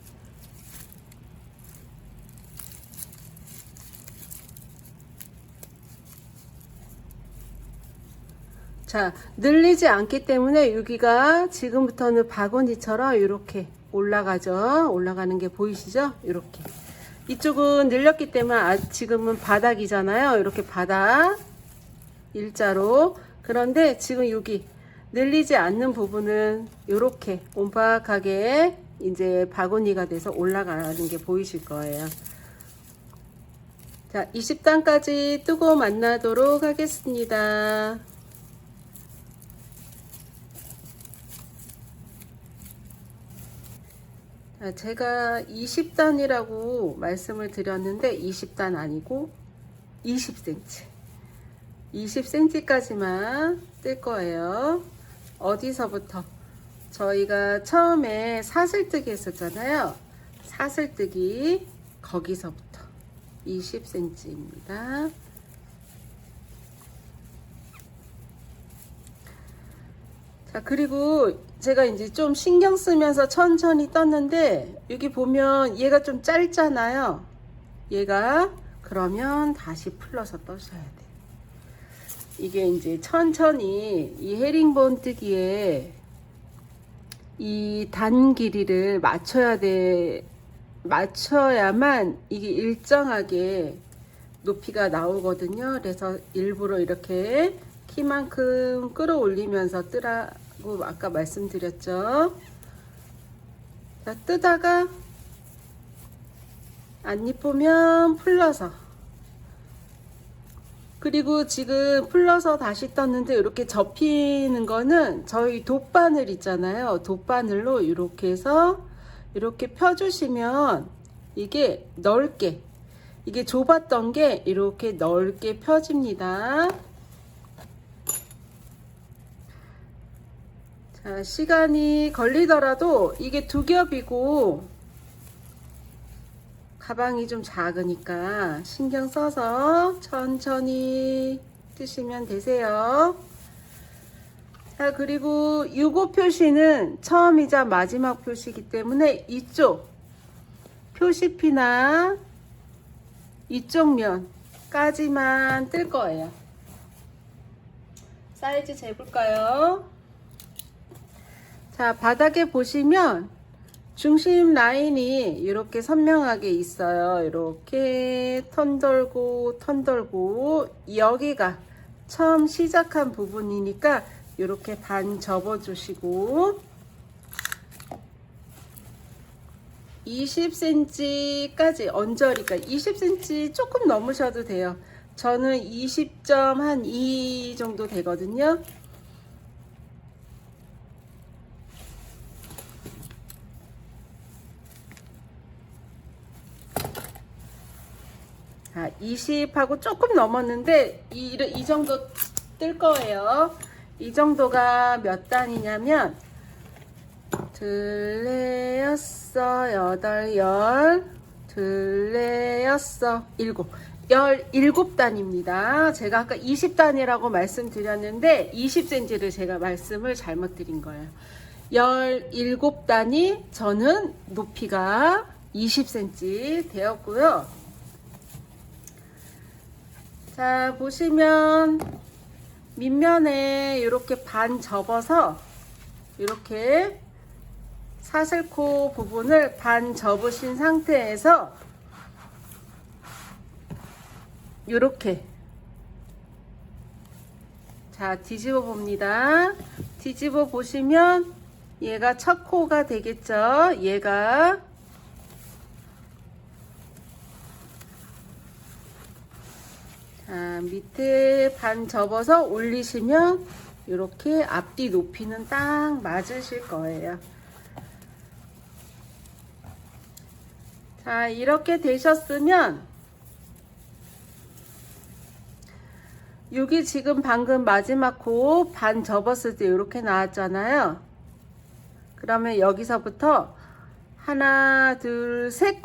자, 늘리지 않기 때문에 여기가 지금부터는 바구니처럼 이렇게 올라가죠. 올라가는 게 보이시죠? 이렇게. 이쪽은 늘렸기 때문에 지금은 바닥이잖아요. 이렇게 바닥. 일자로. 그런데 지금 여기 늘리지 않는 부분은 이렇게 옴팍하게 이제 바구니가 돼서 올라가는 게 보이실 거예요. 자, 20단까지 뜨고 만나도록 하겠습니다. 자, 제가 20단이라고 말씀을 드렸는데 20단 아니고 20cm. 20cm까지만 뜰 거예요. 어디서부터? 저희가 처음에 사슬뜨기 했었잖아요. 사슬뜨기 거기서부터 20cm입니다. 자, 그리고 제가 이제 좀 신경 쓰면서 천천히 떴는데 여기 보면 얘가 좀 짧잖아요. 얘가 그러면 다시 풀러서 떠셔야 돼요. 이게 이제 천천히 이 헤링본 뜨기에 이 단 길이를 맞춰야만 이게 일정하게 높이가 나오거든요. 그래서 일부러 이렇게 키만큼 끌어올리면서 뜨라고 아까 말씀드렸죠. 자, 뜨다가 안 이쁘면 풀러서, 그리고 지금 풀러서 다시 떴는데 이렇게 접히는 거는 저희 돗바늘 있잖아요. 돗바늘로 이렇게 해서 이렇게 펴주시면 이게 넓게, 이게 좁았던 게 이렇게 넓게 펴집니다. 자, 시간이 걸리더라도 이게 두 겹이고 가방이 좀 작으니까 신경 써서 천천히 뜨시면 되세요. 자, 그리고 요거 표시는 처음이자 마지막 표시이기 때문에 이쪽 표시피나 이쪽 면까지만 뜰 거예요. 사이즈 재볼까요? 자, 바닥에 보시면 중심 라인이 이렇게 선명하게 있어요. 이렇게 턴 돌고 턴 돌고, 여기가 처음 시작한 부분이니까 이렇게 반 접어 주시고 20cm까지 언저리가 20cm 조금 넘으셔도 돼요. 저는 20.2 정도 되거든요. 자, 20하고 조금 넘었는데 이 정도 뜰 거예요. 이 정도가 몇 단이냐면 둘레 여섯 여덟 열 둘레 여섯 일곱 17단입니다. 제가 아까 20단이라고 말씀드렸는데 20cm를 제가 말씀을 잘못 드린 거예요. 17단이 저는 높이가 20cm 되었고요. 자, 보시면 밑면에 이렇게 반 접어서 이렇게 사슬코 부분을 반 접으신 상태에서 이렇게, 자, 뒤집어 봅니다. 뒤집어 보시면 얘가 첫 코가 되겠죠. 얘가 자, 밑에 반 접어서 올리시면 이렇게 앞뒤 높이는 딱 맞으실 거예요. 자, 이렇게 되셨으면 여기 지금 방금 마지막 코 반 접었을 때 이렇게 나왔잖아요. 그러면 여기서부터 하나, 둘, 세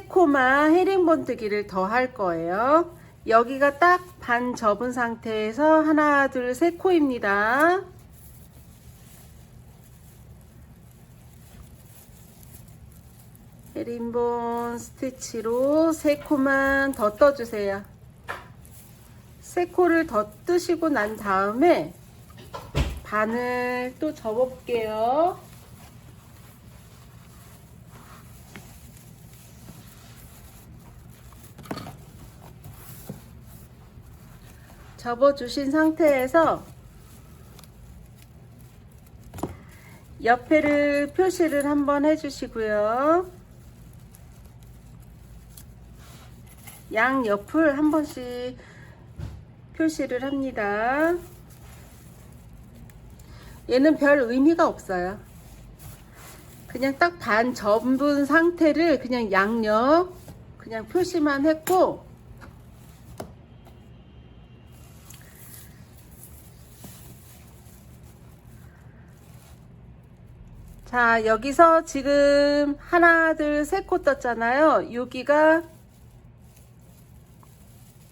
코만 헤링본뜨기를 더 할 거예요. 여기가 딱 반 접은 상태에서 하나, 둘, 세 코입니다. 헤링본 스티치로 세 코만 더 떠주세요. 세 코를 더 뜨시고 난 다음에 반을 또 접어 볼게요. 접어주신 상태에서 옆에를 표시를 한번 해주시고요. 양 옆을 한 번씩 표시를 합니다. 얘는 별 의미가 없어요. 그냥 딱 반 접은 상태를 그냥 양옆 그냥 표시만 했고, 자, 여기서 지금 하나, 둘, 셋 코 떴잖아요. 여기가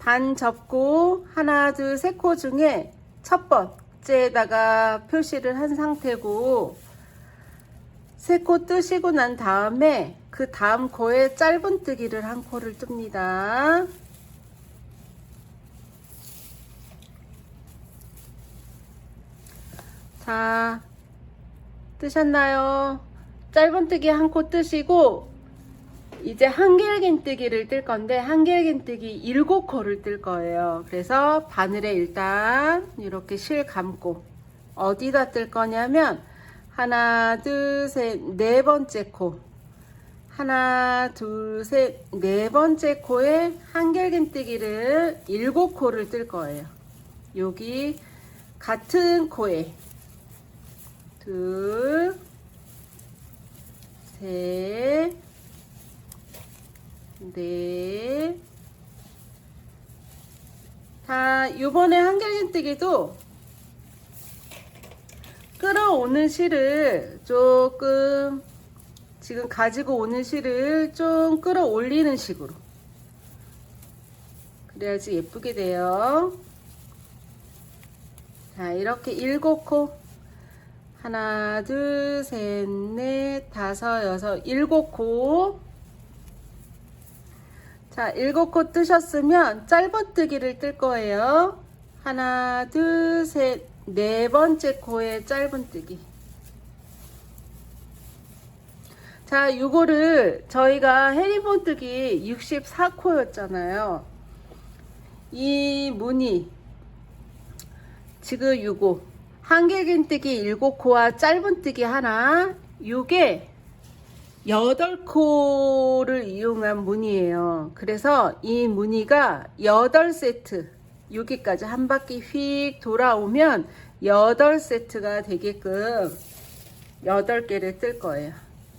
반 접고 하나, 둘, 셋 코 중에 첫 번째에다가 표시를 한 상태고, 세 코 뜨시고 난 다음에 그 다음 코에 짧은뜨기를 한 코를 뜹니다. 자, 뜨셨나요? 짧은뜨기 한 코 뜨시고 이제 한길긴뜨기를 뜰 건데, 한길긴뜨기 7코를 뜰 거예요. 그래서 바늘에 일단 이렇게 실 감고 어디다 뜰 거냐면 하나, 둘, 셋, 네 번째 코, 하나, 둘, 셋, 네 번째 코에 한길긴뜨기를 7코를 뜰 거예요. 여기 같은 코에 둘, 셋, 넷. 자, 요번에 한길긴뜨기도 끌어오는 실을 조금, 지금 가지고 오는 실을 좀 끌어올리는 식으로, 그래야지 예쁘게 돼요. 자, 이렇게 7코, 하나, 둘, 셋, 넷, 다섯, 여섯, 7코. 자, 7코 뜨셨으면 짧은뜨기를 뜰 거예요. 하나, 둘, 셋, 네 번째 코에 짧은뜨기. 자, 요거를 저희가 헤링본뜨기 64코였잖아요. 이 무늬 지금 요거 한길긴뜨기 7코와 짧은뜨기 하나, 요게 8코를 이용한 무늬예요. 그래서 이 무늬가 8세트, 여기까지 한 바퀴 휙 돌아오면 8세트가 되게끔 8개를 뜰 거예요.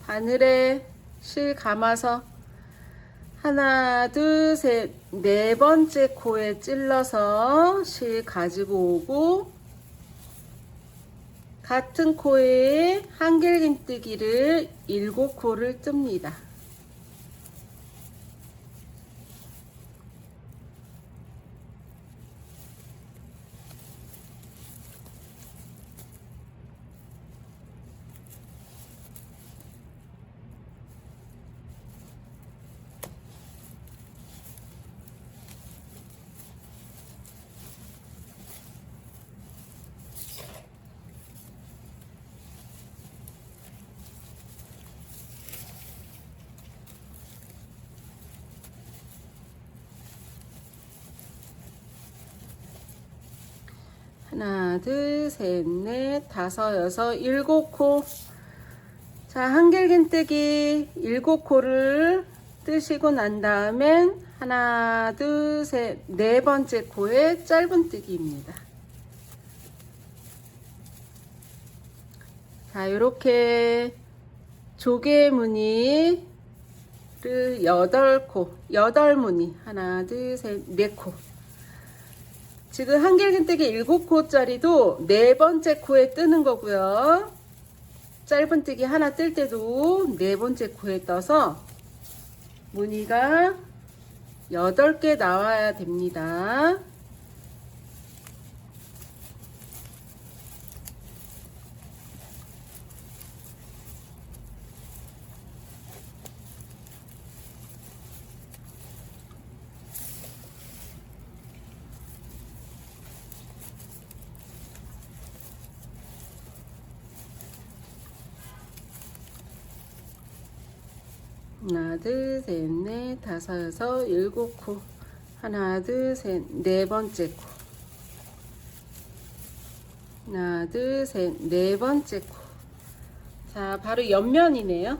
바늘에 실 감아서 하나, 둘, 셋, 네 번째 코에 찔러서 실 가지고 오고, 같은 코에 한길긴뜨기를 7코를 뜹니다. 하나, 둘, 셋, 넷, 다섯, 여섯, 7코. 자, 한길긴뜨기 7코를 뜨시고 난 다음엔 하나, 둘, 셋, 네 번째 코에 짧은뜨기입니다. 자, 이렇게 조개 무늬를 8코, 8무늬, 하나, 둘, 셋, 4코. 지금 한길긴뜨기 7코짜리도 네 번째 코에 뜨는 거고요. 짧은뜨기 하나 뜰 때도 네 번째 코에 떠서 무늬가 8개 나와야 됩니다. 하나, 둘, 셋, 넷, 다섯, 여섯, 7코. 하나, 둘, 셋, 네 번째 코. 하나, 둘, 셋, 네 번째 코. 자, 바로 옆면이네요.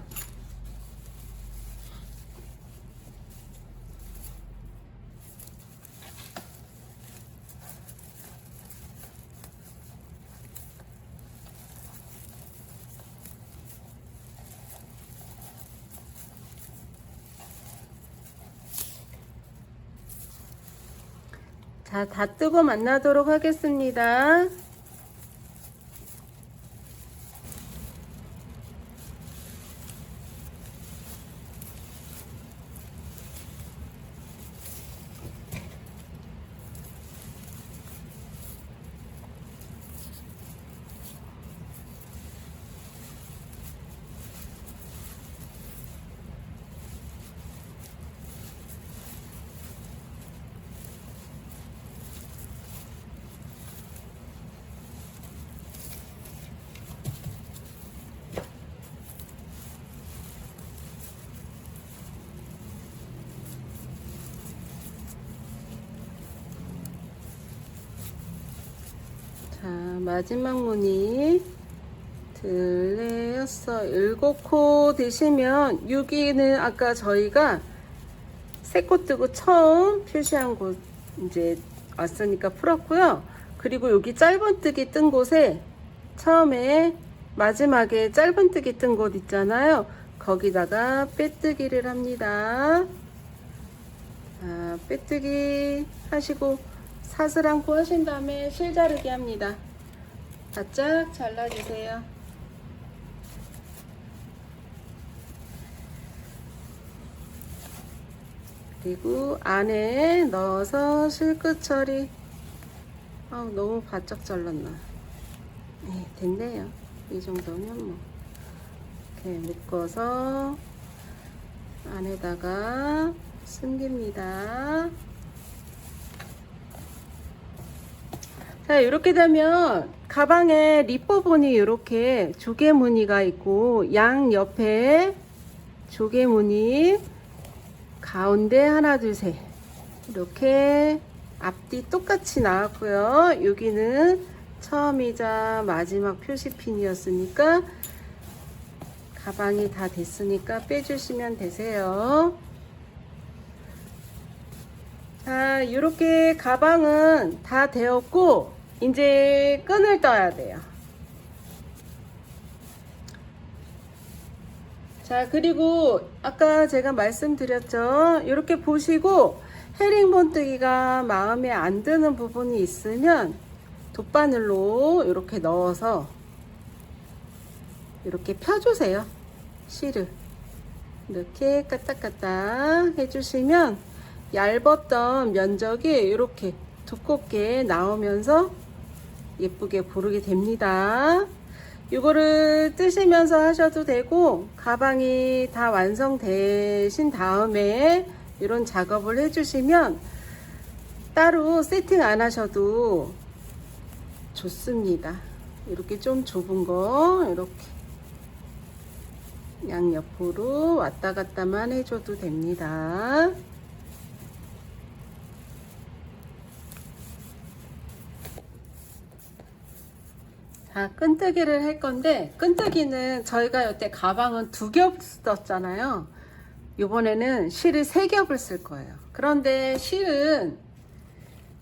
자, 다 뜨고 만나도록 하겠습니다. 자, 마지막 무늬 들레였어. 7코 되시면 여기는 아까 저희가 3코 뜨고 처음 표시한 곳 이제 왔으니까 풀었고요. 그리고 여기 짧은뜨기 뜬 곳에 처음에 마지막에 짧은뜨기 뜬 곳 있잖아요. 거기다가 빼뜨기를 합니다. 자, 빼뜨기 하시고 사슬 안고 하신 다음에 실 자르기 합니다. 바짝 잘라주세요. 그리고 안에 넣어서 실끝 처리. 너무 바짝 잘랐나. 네, 됐네요. 이 정도면 뭐 이렇게 묶어서 안에다가 숨깁니다. 자, 이렇게 되면 가방에 립버본이 이렇게 조개 무늬가 있고 양 옆에 조개 무늬, 가운데 하나 둘 셋 이렇게 앞뒤 똑같이 나왔고요. 여기는 처음이자 마지막 표시핀이었으니까 가방이 다 됐으니까 빼주시면 되세요. 자, 이렇게 가방은 다 되었고 이제 끈을 떠야 돼요. 자, 그리고 아까 제가 말씀드렸죠. 이렇게 보시고 헤링본 뜨기가 마음에 안 드는 부분이 있으면 돗바늘로 이렇게 넣어서 이렇게 펴주세요. 실을 이렇게 까딱까딱 해주시면 얇았던 면적이 이렇게 두껍게 나오면서 예쁘게 고르게 됩니다. 이거를 뜨시면서 하셔도 되고 가방이 다 완성되신 다음에 이런 작업을 해주시면 따로 세팅 안 하셔도 좋습니다. 이렇게 좀 좁은 거 이렇게 양옆으로 왔다 갔다만 해줘도 됩니다. 자, 끈뜨기를 할 건데 끈뜨기는 저희가 여태 가방은 2겹 썼잖아요. 이번에는 실을 3겹을 쓸 거예요. 그런데 실은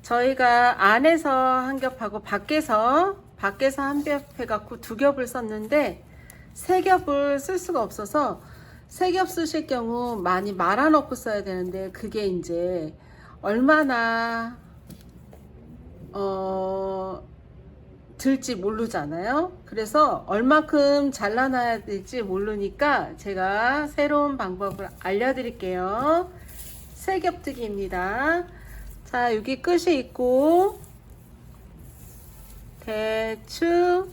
저희가 안에서 한 겹하고 밖에서 한 겹 해갖고 2겹을 썼는데 3겹을 쓸 수가 없어서 3겹 쓰실 경우 많이 말아 놓고 써야 되는데 그게 이제 얼마나 들지 모르잖아요. 그래서 얼마큼 잘라놔야 될지 모르니까 제가 새로운 방법을 알려드릴게요. 3겹뜨기입니다. 자, 여기 끝이 있고 대충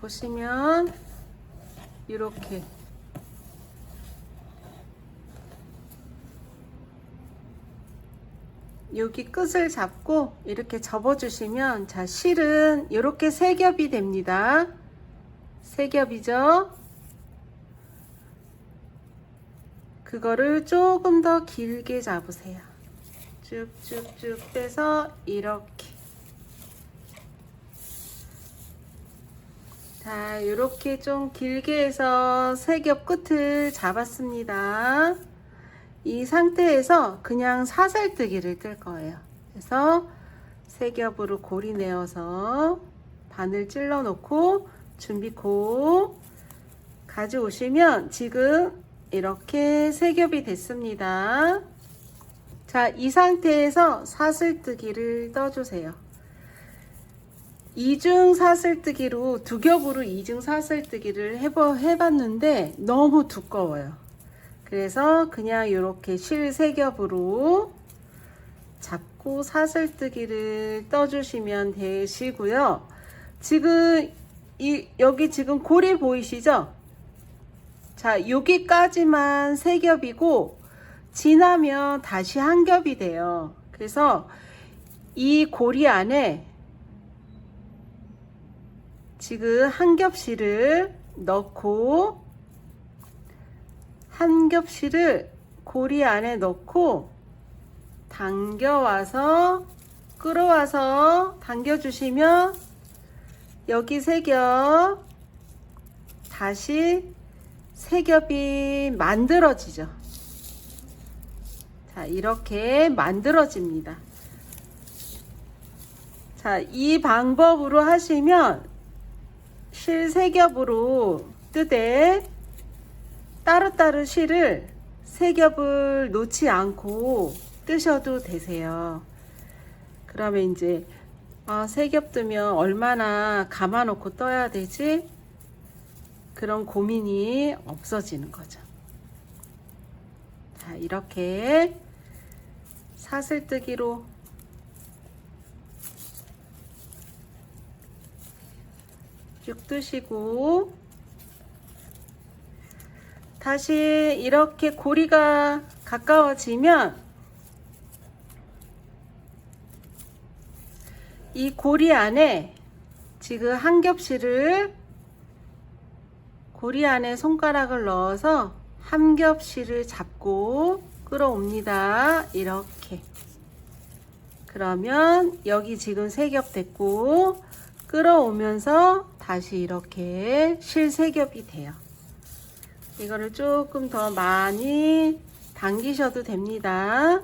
보시면 이렇게 여기 끝을 잡고 이렇게 접어 주시면 자, 실은 이렇게 3겹이 됩니다. 3겹이죠. 그거를 조금 더 길게 잡으세요. 쭉쭉쭉 빼서 이렇게 자, 이렇게 좀 길게 해서 세 겹 끝을 잡았습니다. 이 상태에서 그냥 사슬뜨기를 뜰 거예요. 그래서 세 겹으로 고리 내어서 바늘 찔러 놓고 준비코 가져오시면 지금 이렇게 세 겹이 됐습니다. 자, 이 상태에서 사슬뜨기를 떠주세요. 이중 사슬뜨기로 두 겹으로 이중 사슬뜨기를 해봤는데 너무 두꺼워요. 그래서 그냥 이렇게 실 세 겹으로 잡고 사슬뜨기를 떠주시면 되시고요. 지금 여기 지금 고리 보이시죠? 자, 여기까지만 세 겹이고 지나면 다시 한 겹이 돼요. 그래서 이 고리 안에 지금 한 겹실을 넣고 한 겹실을 고리 안에 넣고 당겨와서 끌어와서 당겨주시면 여기 세 겹 다시 세 겹이 만들어지죠. 자, 이렇게 만들어집니다. 자, 이 방법으로 하시면 실 세 겹으로 뜨되 따로따로 실을 세 겹을 놓지 않고 뜨셔도 되세요. 그러면 이제 세 겹 뜨면 얼마나 감아 놓고 떠야 되지? 그런 고민이 없어지는 거죠. 자, 이렇게 사슬뜨기로 쭉 뜨시고 다시 이렇게 고리가 가까워지면 이 고리 안에 지금 한 겹실을 고리 안에 손가락을 넣어서 한 겹실을 잡고 끌어옵니다. 이렇게. 그러면 여기 지금 세 겹 됐고 끌어오면서 다시 이렇게 실 세 겹이 돼요. 이거를 조금 더 많이 당기셔도 됩니다.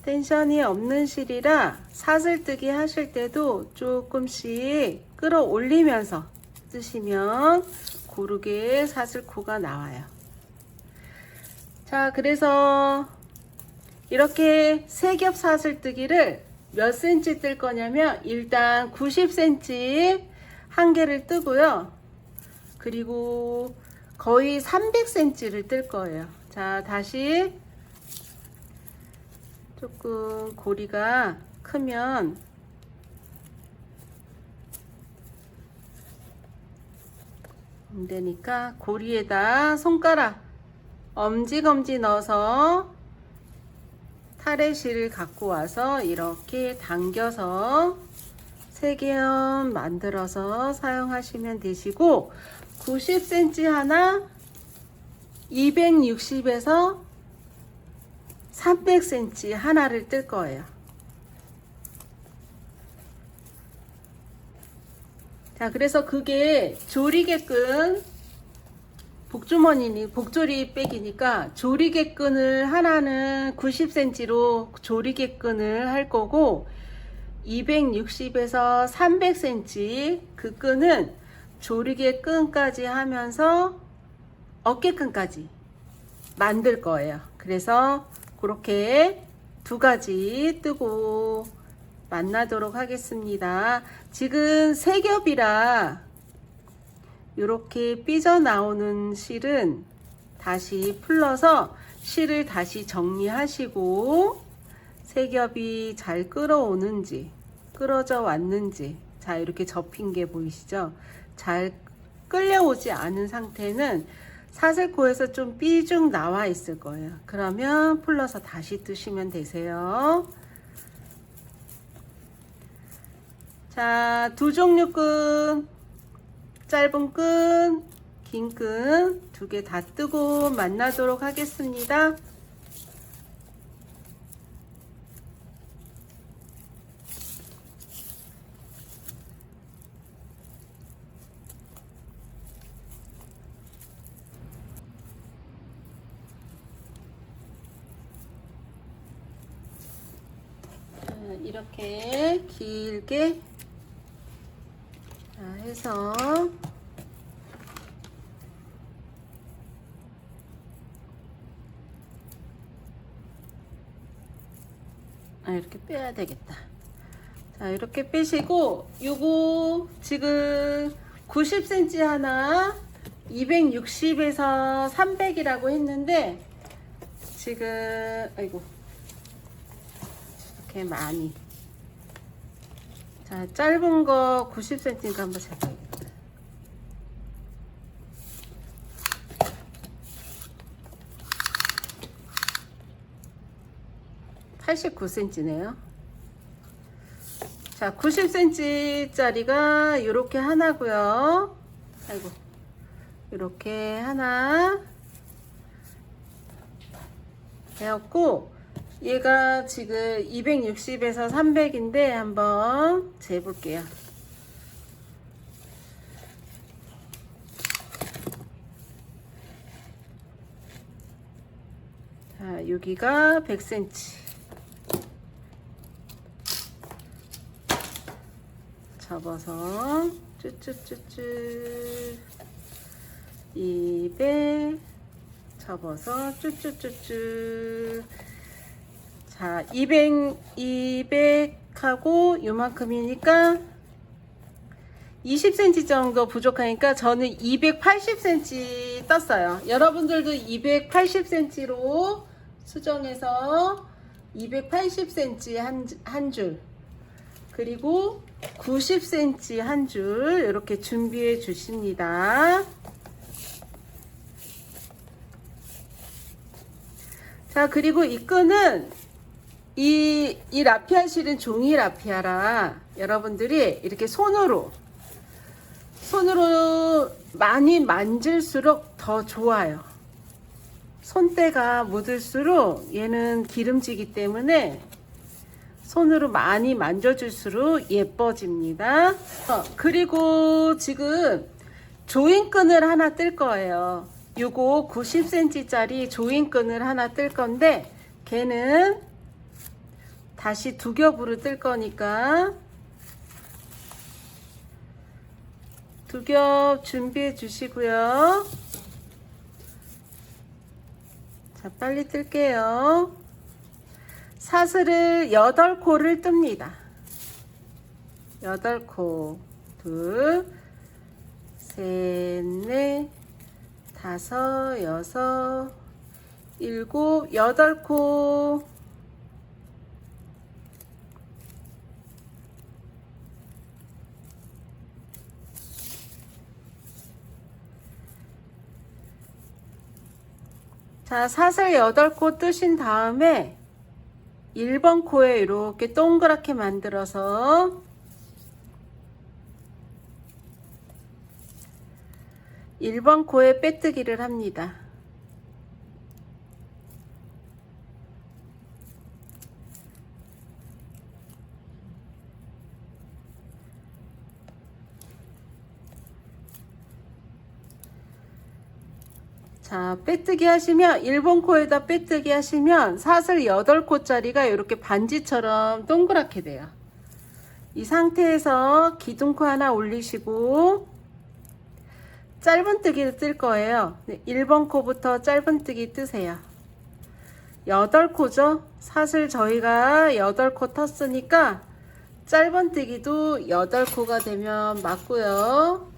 텐션이 없는 실이라 사슬뜨기 하실 때도 조금씩 끌어올리면서 뜨시면 고르게 사슬코가 나와요. 자, 그래서 이렇게 세 겹 사슬뜨기를 몇 cm 뜰 거냐면 일단 90cm 한 개를 뜨고요. 그리고 거의 300cm를 뜰 거예요. 자, 다시 조금 고리가 크면 안 되니까 고리에다 손가락 엄지검지 넣어서 타레실을 갖고 와서 이렇게 당겨서 세 겹 만들어서 사용하시면 되시고 90cm 하나 260에서 300cm 하나를 뜰 거예요. 자, 그래서 그게 조리개끈 복주머니니 복조리 백이니까 조리개끈을 하나는 90cm로 조리개끈을 할 거고 260에서 300cm 그 끈은 조리개끈까지 하면서 어깨끈까지 만들 거예요. 그래서 그렇게 두 가지 뜨고 만나도록 하겠습니다. 지금 세 겹이라 이렇게 삐져나오는 실은 다시 풀러서 실을 다시 정리하시고 세 겹이 잘 끌어오는지 끌어져 왔는지 자, 이렇게 접힌 게 보이시죠? 잘 끌려오지 않은 상태는 사슬코에서 좀 삐죽 나와 있을 거예요. 그러면 풀러서 다시 뜨시면 되세요. 자, 두 종류 끈, 짧은 끈, 긴 끈 두 개 다 뜨고 만나도록 하겠습니다. 이렇게 길게 자, 해서 이렇게 빼야 되겠다. 자, 이렇게 빼시고 요거 지금 90cm 하나 260에서 300이라고 했는데 지금 아이고 이렇게 많이 자 짧은 거 90cm니까 한번 재봐야겠다. 89cm네요. 자, 90cm 짜리가 이렇게 하나고요. 아이고, 이렇게 하나 되었고, 얘가 지금 260에서 300인데 한번 재볼게요. 자, 여기가 100cm. 접어서 쭈쭈쭈쭈 200 접어서 쭈쭈쭈쭈 자 200하고 요만큼이니까 20cm 정도 부족하니까 저는 280cm 떴어요. 여러분들도 280cm로 수정해서 280cm 한 줄 그리고 90cm 한 줄 이렇게 준비해 주십니다. 자, 그리고 이 끈은 이 라피아 실은 종이 라피아라 여러분들이 이렇게 손으로 많이 만질수록 더 좋아요. 손때가 묻을수록 얘는 기름지기 때문에 손으로 많이 만져줄수록 예뻐집니다. 그리고 지금 조인끈을 하나 뜰 거예요. 요거 90cm 짜리 조인끈을 하나 뜰 건데 걔는 다시 두 겹으로 뜰 거니까 두 겹 준비해 주시고요. 자, 빨리 뜰게요. 사슬을 8코를 뜹니다. 8코, 둘, 셋, 넷, 다섯, 여섯, 일곱, 8코. 자, 사슬 8코 뜨신 다음에 1번 코에 이렇게 동그랗게 만들어서 1번 코에 빼뜨기를 합니다. 자, 빼뜨기 하시면 1번 코에다 빼뜨기 하시면 사슬 8코 짜리가 이렇게 반지처럼 동그랗게 돼요. 이 상태에서 기둥코 하나 올리시고 짧은뜨기를 뜰 거예요. 1번 코부터 짧은뜨기 뜨세요. 8코죠. 사슬 저희가 8코 텄으니까 짧은뜨기도 8코가 되면 맞고요.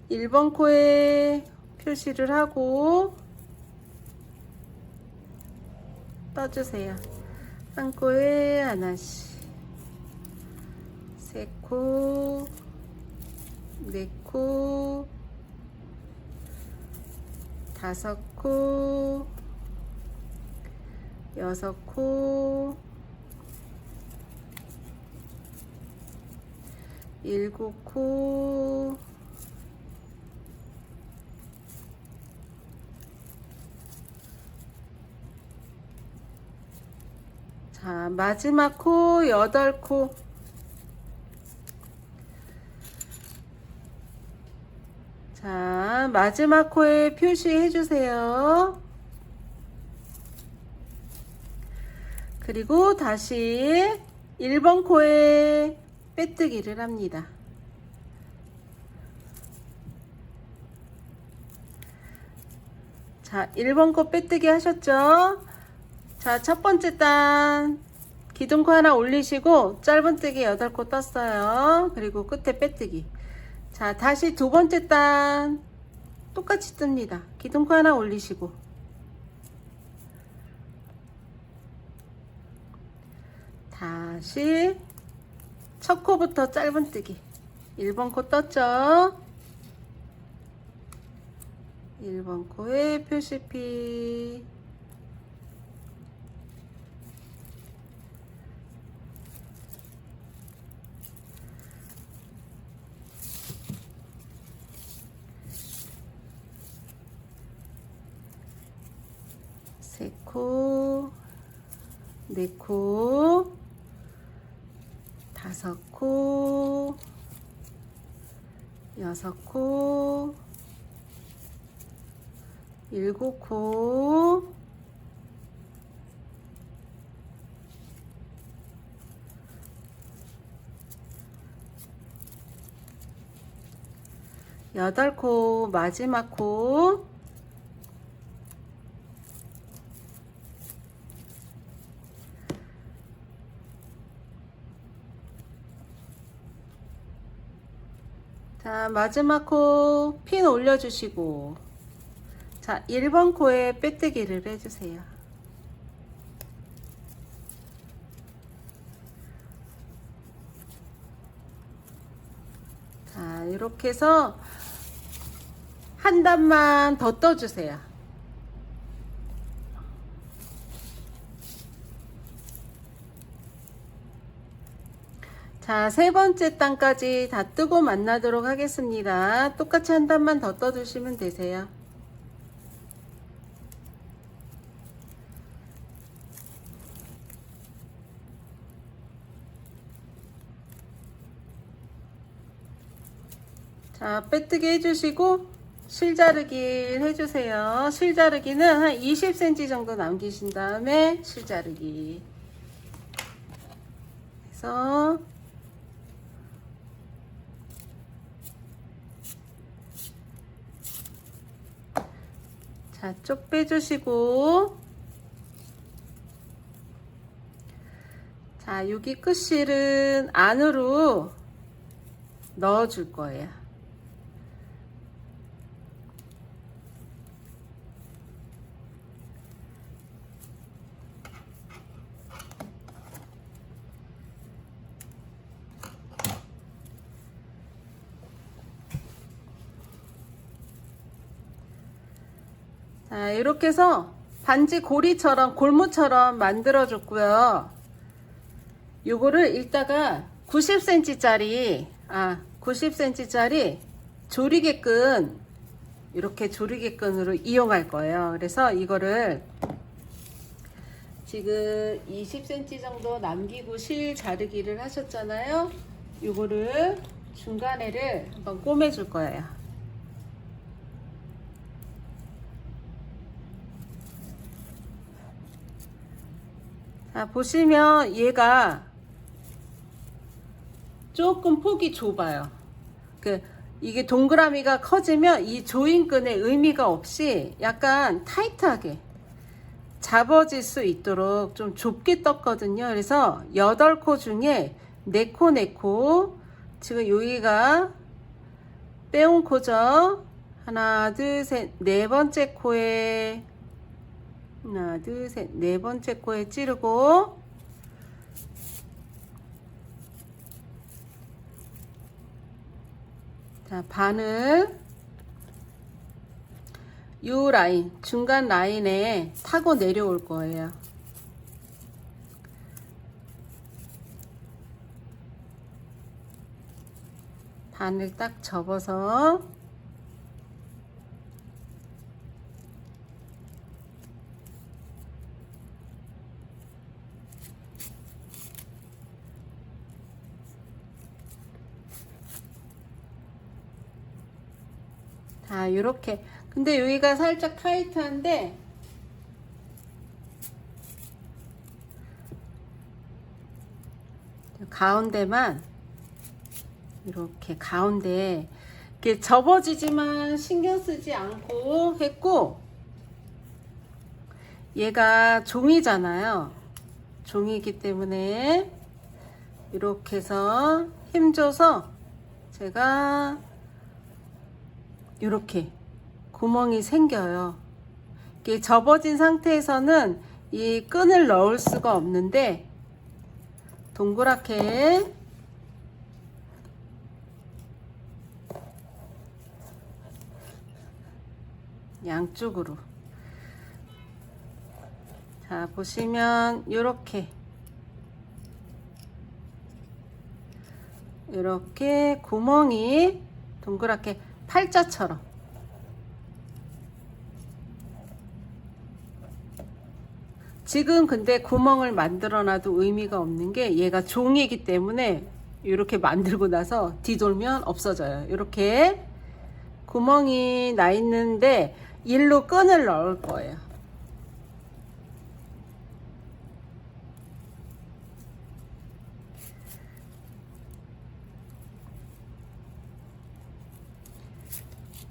1번 코에 표시를 하고 떠주세요. 한 코에 하나씩, 3코, 4코, 5코, 6코, 7코, 자, 마지막 코 8코. 자, 마지막 코에 표시해 주세요. 그리고 다시 1번 코에 빼뜨기를 합니다. 자, 1번 코 빼뜨기 하셨죠? 자, 첫 번째 단 기둥코 하나 올리시고 짧은뜨기 8코 떴어요. 그리고 끝에 빼뜨기. 자, 다시 두 번째 단 똑같이 뜹니다. 기둥코 하나 올리시고 다시 첫 코부터 짧은뜨기. 1번 코 떴죠? 1번 코에 표시피. 세 코, 네 코, 다섯 코, 여섯 코, 7코, 8코, 마지막 코. 자, 마지막 코 핀 올려주시고, 자, 1번 코에 빼뜨기를 해주세요. 자, 이렇게 해서 한 단만 더 떠주세요. 자, 세 번째 단까지 다 뜨고 만나도록 하겠습니다. 똑같이 한 단만 더 떠주시면 되세요. 자, 빼뜨기 해주시고 실자르기 해주세요. 실자르기는 한 20cm 정도 남기신 다음에 실자르기 해서 자, 쪽 빼주시고, 자, 여기 끝실은 안으로 넣어줄 거예요. 자, 이렇게 해서 반지 고리처럼 골무처럼 만들어 줬고요. 요거를 이따가 90cm짜리 조리개끈, 이렇게 조리개끈으로 이용할 거예요. 그래서 이거를 지금 20cm 정도 남기고 실 자르기를 하셨잖아요. 요거를 중간에를 한번 꼬매 줄 거예요. 자, 보시면 얘가 조금 폭이 좁아요. 이게 동그라미가 커지면 이 조인끈의 의미가 없이 약간 타이트하게 잡아질 수 있도록 좀 좁게 떴거든요. 그래서 8코 중에 4코 지금 여기가 빼온 코죠. 하나, 둘, 셋, 네 번째 코에 하나, 둘, 셋, 네 번째 코에 찌르고, 자, 바늘 요 라인, 중간 라인에 타고 내려올 거예요. 바늘 딱 접어서 자, 요렇게. 근데 여기가 살짝 타이트한데 가운데만 이렇게 가운데 이렇게 접어지지만 신경 쓰지 않고 했고, 얘가 종이잖아요. 종이기 때문에 이렇게 해서 힘줘서 제가 이렇게 구멍이 생겨요. 이게 접어진 상태에서는 이 끈을 넣을 수가 없는데, 동그랗게 양쪽으로, 자 보시면 이렇게 구멍이 동그랗게 팔자처럼, 지금 근데 구멍을 만들어 놔도 의미가 없는 게, 얘가 종이기 때문에 이렇게 만들고 나서 뒤돌면 없어져요. 이렇게 구멍이 나 있는데 일로 끈을 넣을 거예요.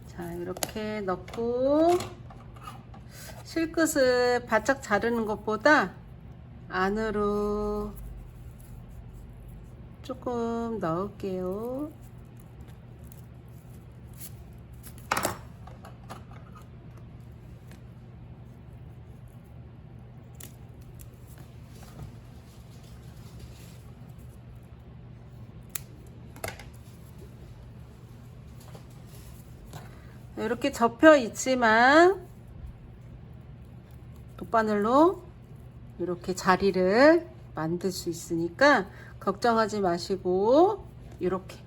자, 이렇게 넣고, 실끝을 바짝 자르는 것보다 안으로 조금 넣을게요. 이렇게 접혀 있지만 돗바늘로 이렇게 자리를 만들 수 있으니까 걱정하지 마시고 이렇게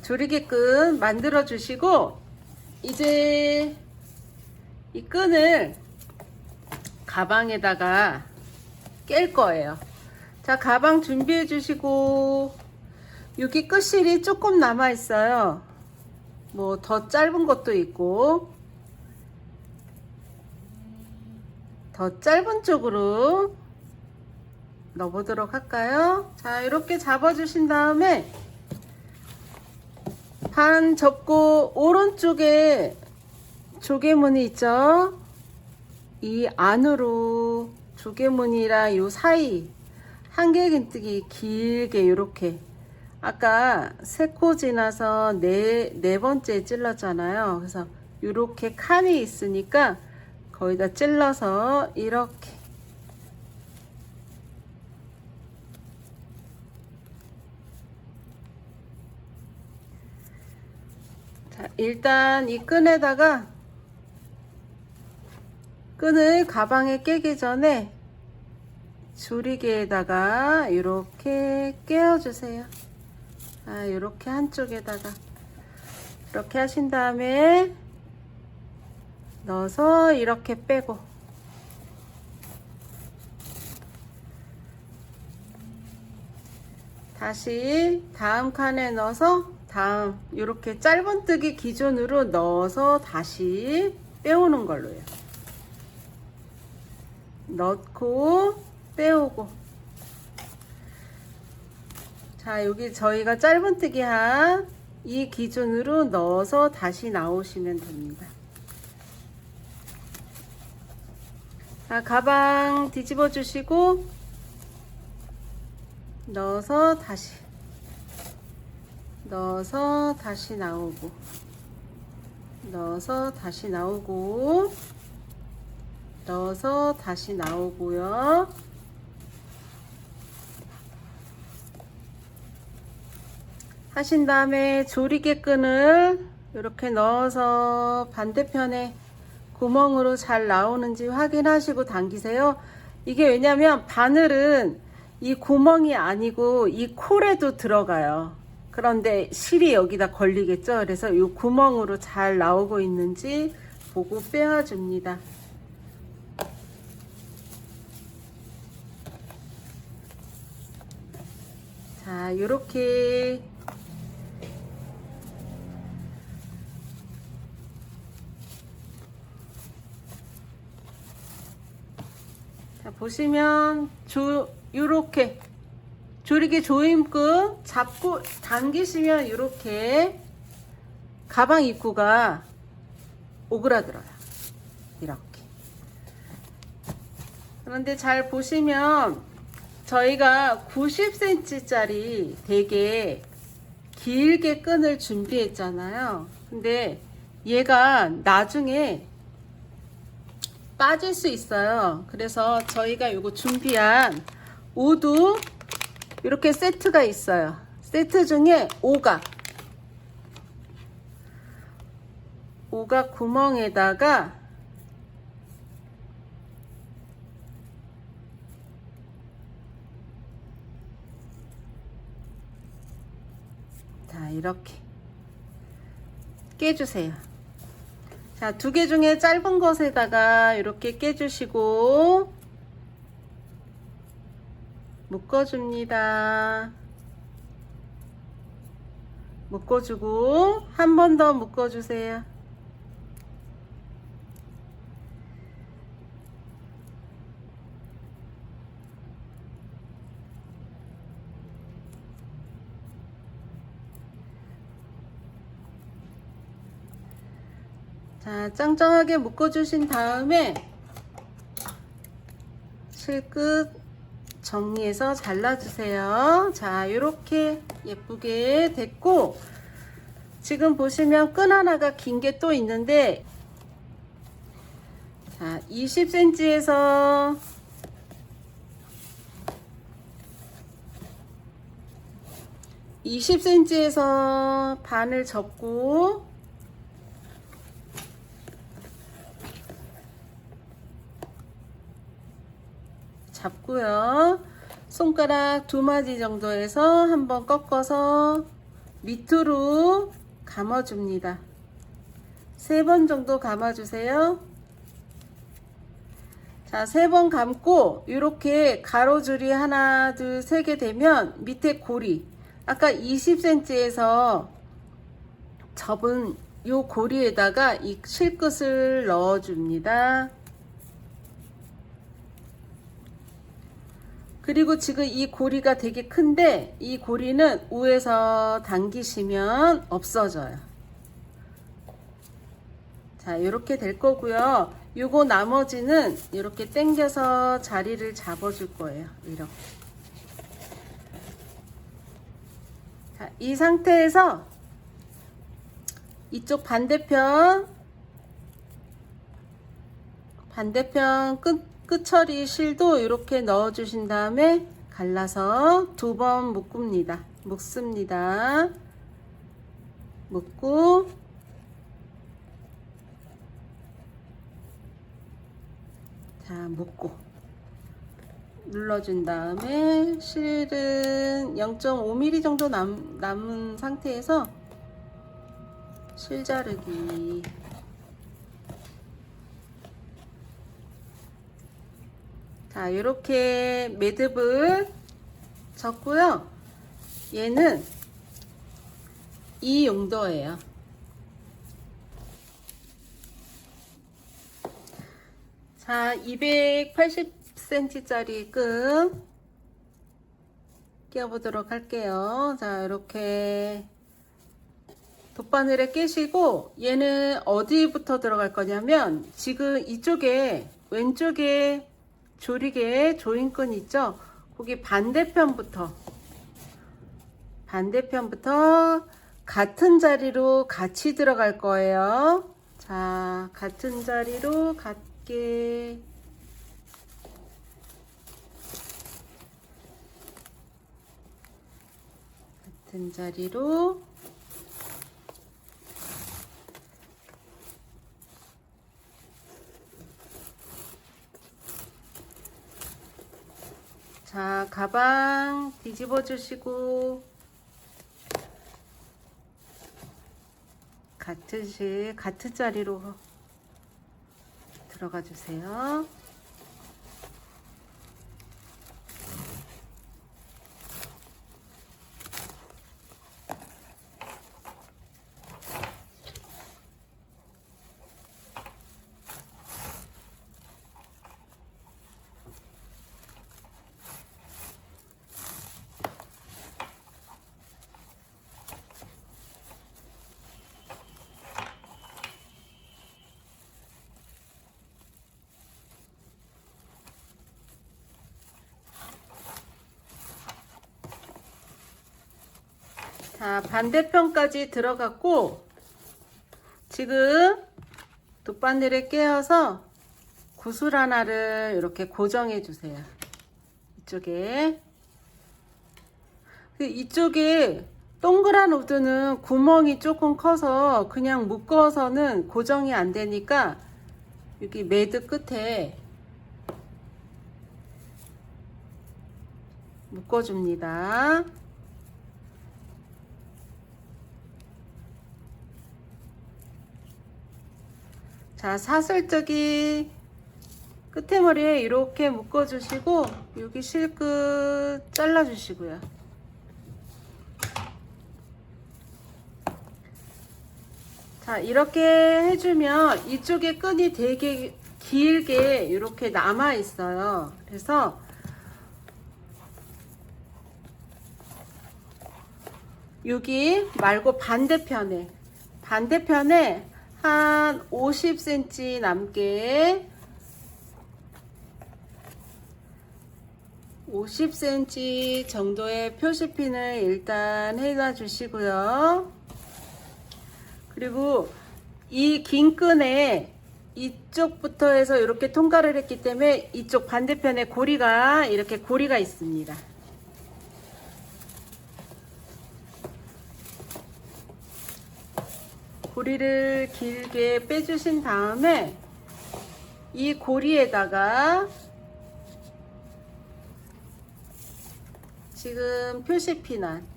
조리개끈 만들어 주시고, 이제 이 끈을 가방에다가 깰 거예요. 자, 가방 준비해 주시고, 여기 끝실이 조금 남아 있어요. 뭐 더 짧은 것도 있고, 더 짧은 쪽으로 넣어보도록 할까요? 자, 이렇게 잡아주신 다음에 반 접고, 오른쪽에 조개무늬 있죠? 이 안으로 조개무늬랑 요 사이 한길긴뜨기 길게 이렇게, 아까 3코 지나서 네 번째 찔렀잖아요. 그래서 이렇게 칸이 있으니까 거기다 찔러서 이렇게 자, 일단 이 끈에다가, 끈을 가방에 끼기 전에 조리개에다가 이렇게 끼워주세요. 아, 이렇게 한쪽에다가 이렇게 하신 다음에 넣어서 이렇게 빼고, 다시 다음 칸에 넣어서 다음 이렇게 짧은뜨기 기준으로 넣어서 다시 빼오는 걸로요. 넣고 빼오고. 자, 여기 저희가 짧은뜨기 한 이 기준으로 넣어서 다시 나오시면 됩니다. 자, 가방 뒤집어 주시고 넣어서 다시 나오고, 넣어서 다시 나오고, 넣어서 다시 나오고요. 하신 다음에 조리개 끈을 이렇게 넣어서 반대편에 구멍으로 잘 나오는지 확인하시고 당기세요. 이게 왜냐면 바늘은 이 구멍이 아니고 이 콜에도 들어가요. 그런데 실이 여기다 걸리겠죠. 그래서 이 구멍으로 잘 나오고 있는지 보고 빼어줍니다. 자, 요렇게 자, 보시면 요렇게 조리개 조임끈 잡고 당기시면 이렇게 가방 입구가 오그라들어요. 이렇게. 그런데 잘 보시면 저희가 90cm 짜리 되게 길게 끈을 준비했잖아요. 근데 얘가 나중에 빠질 수 있어요. 그래서 저희가 이거 준비한 우드 이렇게 세트가 있어요. 세트 중에 오각 구멍에다가 자, 이렇게 깨주세요. 자, 2개 중에 짧은 것에다가 이렇게 깨주시고 묶어줍니다. 묶어주고 한 번 더 묶어주세요. 자, 짱짱하게 묶어주신 다음에 실끝 정리해서 잘라주세요. 자, 이렇게 예쁘게 됐고, 지금 보시면 끈 하나가 긴 게 또 있는데, 자, 20cm에서 20cm에서 반을 접고 잡고요. 손가락 2마디 정도에서 한번 꺾어서 밑으로 감아줍니다. 3번 정도 감아주세요. 자, 3번 감고 이렇게 가로줄이 하나, 둘, 3개 되면 밑에 고리, 아까 20cm에서 접은 요 고리에다가 이 실끝을 넣어줍니다. 그리고 지금 이 고리가 되게 큰데 이 고리는 위에서 당기시면 없어져요. 자, 이렇게 될 거고요. 요거 나머지는 이렇게 당겨서 자리를 잡아줄 거예요. 이렇게. 자, 이 상태에서 이쪽 반대편 끝처리 실도 이렇게 넣어 주신 다음에 갈라서 2번 묶습니다. 묶고 자, 묶고 눌러준 다음에 실은 0.5mm 정도 남은 상태에서 실 자르기. 자, 이렇게 매듭을 졌고요. 얘는 이 용도예요. 자, 280cm 짜리 끈 끼워보도록 할게요. 자, 이렇게 돗바늘에 끼시고 얘는 어디부터 들어갈 거냐면 지금 이쪽에 왼쪽에 조리개 조인끈 있죠? 거기 반대편부터 같은 자리로 같이 들어갈 거예요. 자, 같은 자리로 같게 같은 자리로 자, 가방 뒤집어 주시고 같은 자리로 들어가 주세요. 자, 반대편까지 들어갔고, 지금 돗바늘에 꿰어서 구슬 하나를 이렇게 고정해 주세요. 이쪽에. 이쪽에 동그란 우드는 구멍이 조금 커서 그냥 묶어서는 고정이 안 되니까 여기 매드 끝에 묶어줍니다. 자, 사슬뜨기 끝에머리에 이렇게 묶어주시고 여기 실끝 잘라주시고요. 자, 이렇게 해주면 이쪽에 끈이 되게 길게 이렇게 남아 있어요. 그래서 여기 말고 반대편에 한 50cm 남게 50cm 정도의 표시핀을 일단 해놔 주시고요. 그리고 이 긴 끈에 이쪽부터 해서 이렇게 통과를 했기 때문에 이쪽 반대편에 고리가 이렇게 고리가 있습니다. 고리를 길게 빼주신 다음에 이 고리에다가 지금 표시핀한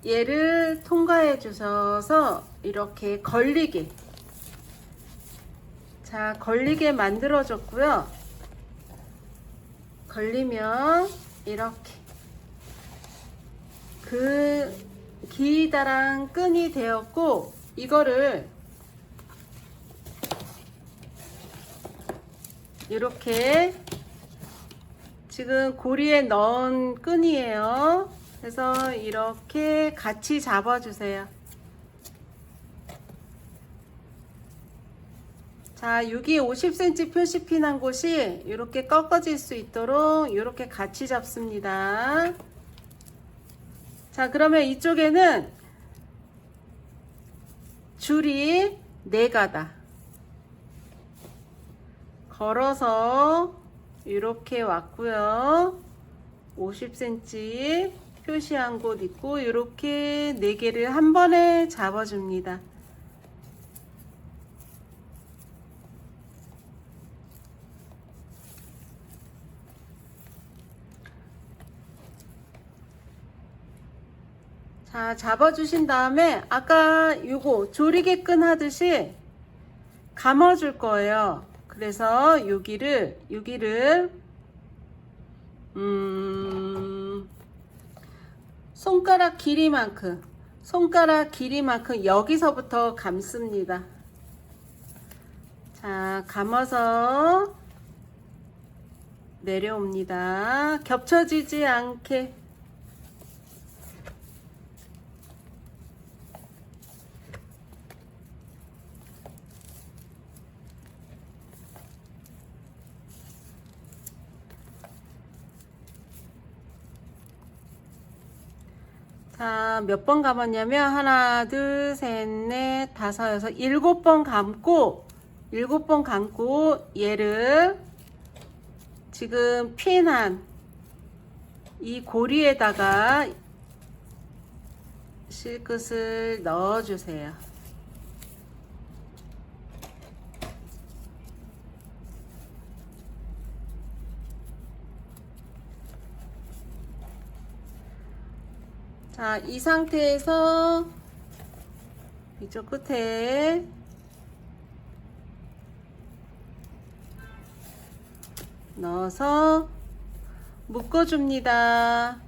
얘를 통과해 주셔서 이렇게 걸리게, 자, 걸리게 만들어 줬고요. 걸리면 이렇게 그 기다란 끈이 되었고, 이거를 이렇게 지금 고리에 넣은 끈이에요. 그래서 이렇게 같이 잡아주세요. 자, 여기 50cm 표시핀한 곳이 이렇게 꺾어질 수 있도록 이렇게 같이 잡습니다. 자, 그러면 이쪽에는 줄이 4가닥 걸어서 이렇게 왔고요. 50cm 표시한 곳 있고 이렇게 4개를 한 번에 잡아줍니다. 자, 잡아주신 다음에 아까 요거 조리개끈 하듯이 감아줄 거예요. 그래서 여기를 손가락 길이만큼 여기서부터 감습니다. 자, 감아서 내려옵니다. 겹쳐지지 않게. 자, 몇 번 감았냐면 하나, 둘, 셋, 넷, 다섯, 여섯, 7번 감고 7번 감고 얘를 지금 핀한 이 고리에다가 실끝을 넣어주세요. 자, 이 상태에서 이쪽 끝에 넣어서 묶어줍니다.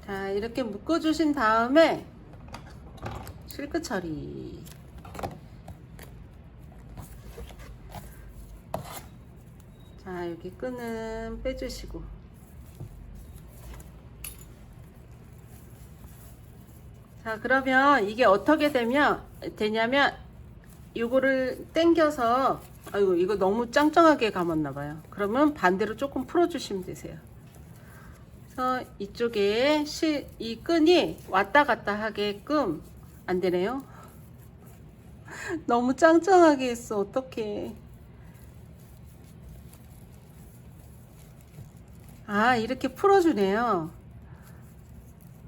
자, 이렇게 묶어주신 다음에 실끝 처리. 자, 여기 끈은 빼주시고 자, 그러면 이게 어떻게 되냐면 요거를 당겨서, 아이고 이거 너무 짱짱하게 감았나 봐요. 그러면 반대로 조금 풀어 주시면 되세요. 그래서 이쪽에 이 끈이 왔다 갔다 하게끔. 안 되네요. 너무 짱짱하게 했어. 어떡해. 아, 이렇게 풀어주네요.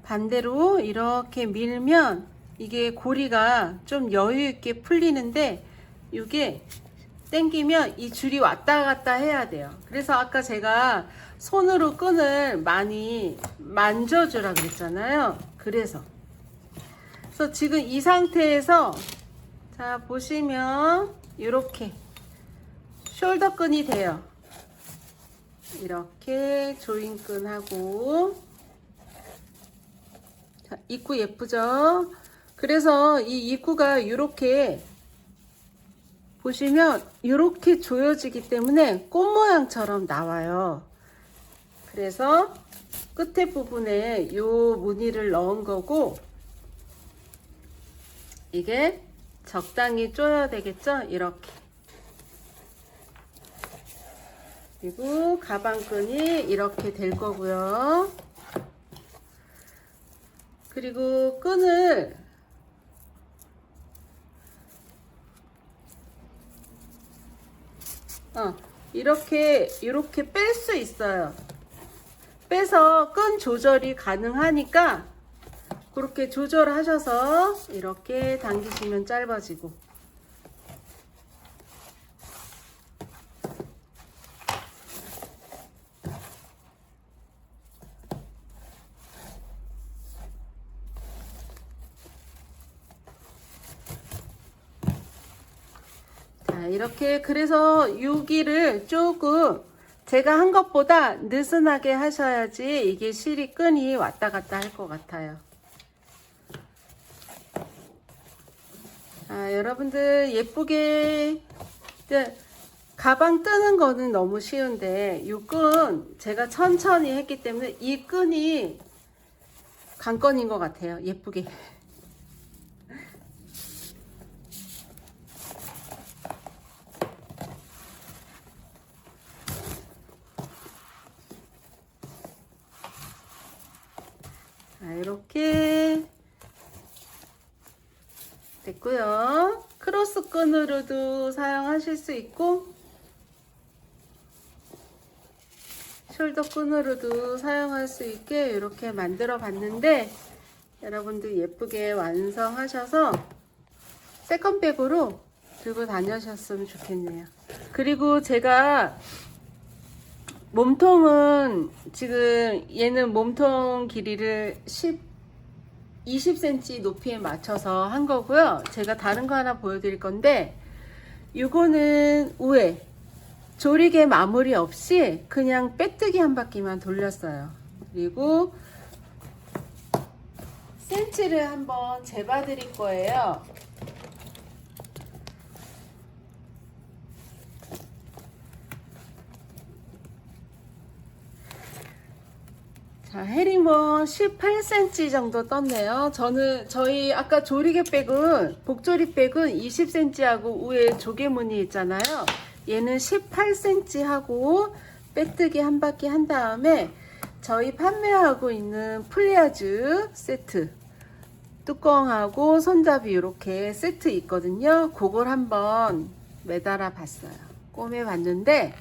반대로 이렇게 밀면 이게 고리가 좀 여유 있게 풀리는데, 이게 당기면 이 줄이 왔다 갔다 해야 돼요. 그래서 아까 제가 손으로 끈을 많이 만져주라 그랬잖아요. 그래서 지금 이 상태에서, 자 보시면 이렇게 숄더 끈이 돼요. 이렇게 조인끈하고. 자, 입구 예쁘죠? 그래서 이 입구가 이렇게 보시면 이렇게 조여지기 때문에 꽃 모양처럼 나와요. 그래서 끝에 부분에 요 무늬를 넣은 거고, 이게 적당히 조여야 되겠죠? 이렇게. 그리고 가방끈이 이렇게 될 거고요. 그리고 끈을 이렇게 뺄 수 있어요. 빼서 끈 조절이 가능하니까 그렇게 조절하셔서 이렇게 당기시면 짧아지고. 자, 이렇게. 그래서 여기를 조금 제가 한 것보다 느슨하게 하셔야지 이게 실이 끈이 왔다 갔다 할 것 같아요. 아, 여러분들 예쁘게, 가방 뜨는 거는 너무 쉬운데 이 끈 제가 천천히 했기 때문에 이 끈이 관건인 것 같아요. 예쁘게. 자, 이렇게 됐고요. 크로스 끈으로도 사용하실 수 있고 숄더 끈으로도 사용할 수 있게 이렇게 만들어 봤는데, 여러분들 예쁘게 완성하셔서 세컨백으로 들고 다니셨으면 좋겠네요. 그리고 제가 몸통은 지금 얘는 몸통 길이를 20cm 높이에 맞춰서 한 거고요. 제가 다른 거 하나 보여드릴 건데, 이거는 우에 조리개 마무리 없이 그냥 빼뜨기 한 바퀴만 돌렸어요. 그리고 센치를 한번 재봐 드릴 거예요. 자, 헤링본 18cm 정도 떴네요. 저희 아까 조리개백은, 복조리백은 20cm 하고 위에 조개무늬 있잖아요. 얘는 18cm 하고 빼뜨기 한 바퀴 한 다음에 저희 판매하고 있는 플리아즈 세트, 뚜껑하고 손잡이 이렇게 세트 있거든요. 그걸 한번 매달아 봤어요. 꿰매 봤는데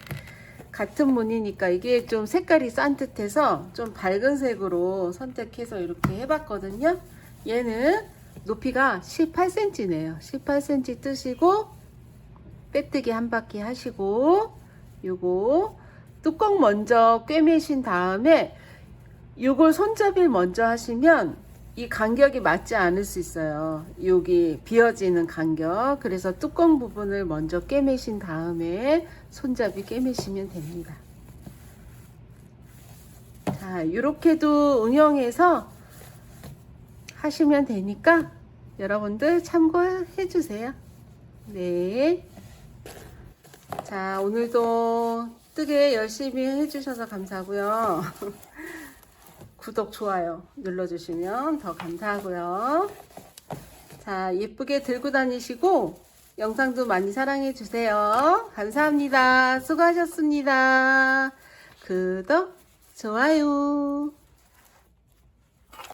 같은 무늬니까 이게 좀 색깔이 산뜻해서 좀 밝은 색으로 선택해서 이렇게 해봤거든요. 얘는 높이가 18cm네요. 18cm 뜨시고 빼뜨기 한 바퀴 하시고, 요거 뚜껑 먼저 꿰매신 다음에 요걸 손잡이를 먼저 하시면 이 간격이 맞지 않을 수 있어요. 여기 비어지는 간격. 그래서 뚜껑 부분을 먼저 꿰매신 다음에 손잡이 꿰매시면 됩니다. 자, 이렇게도 응용해서 하시면 되니까 여러분들 참고해 주세요. 네. 자, 오늘도 뜨개 열심히 해주셔서 감사하고요. 구독, 좋아요 눌러주시면 더 감사하고요. 자, 예쁘게 들고 다니시고 영상도 많이 사랑해 주세요. 감사합니다. 수고하셨습니다. 구독, 좋아요.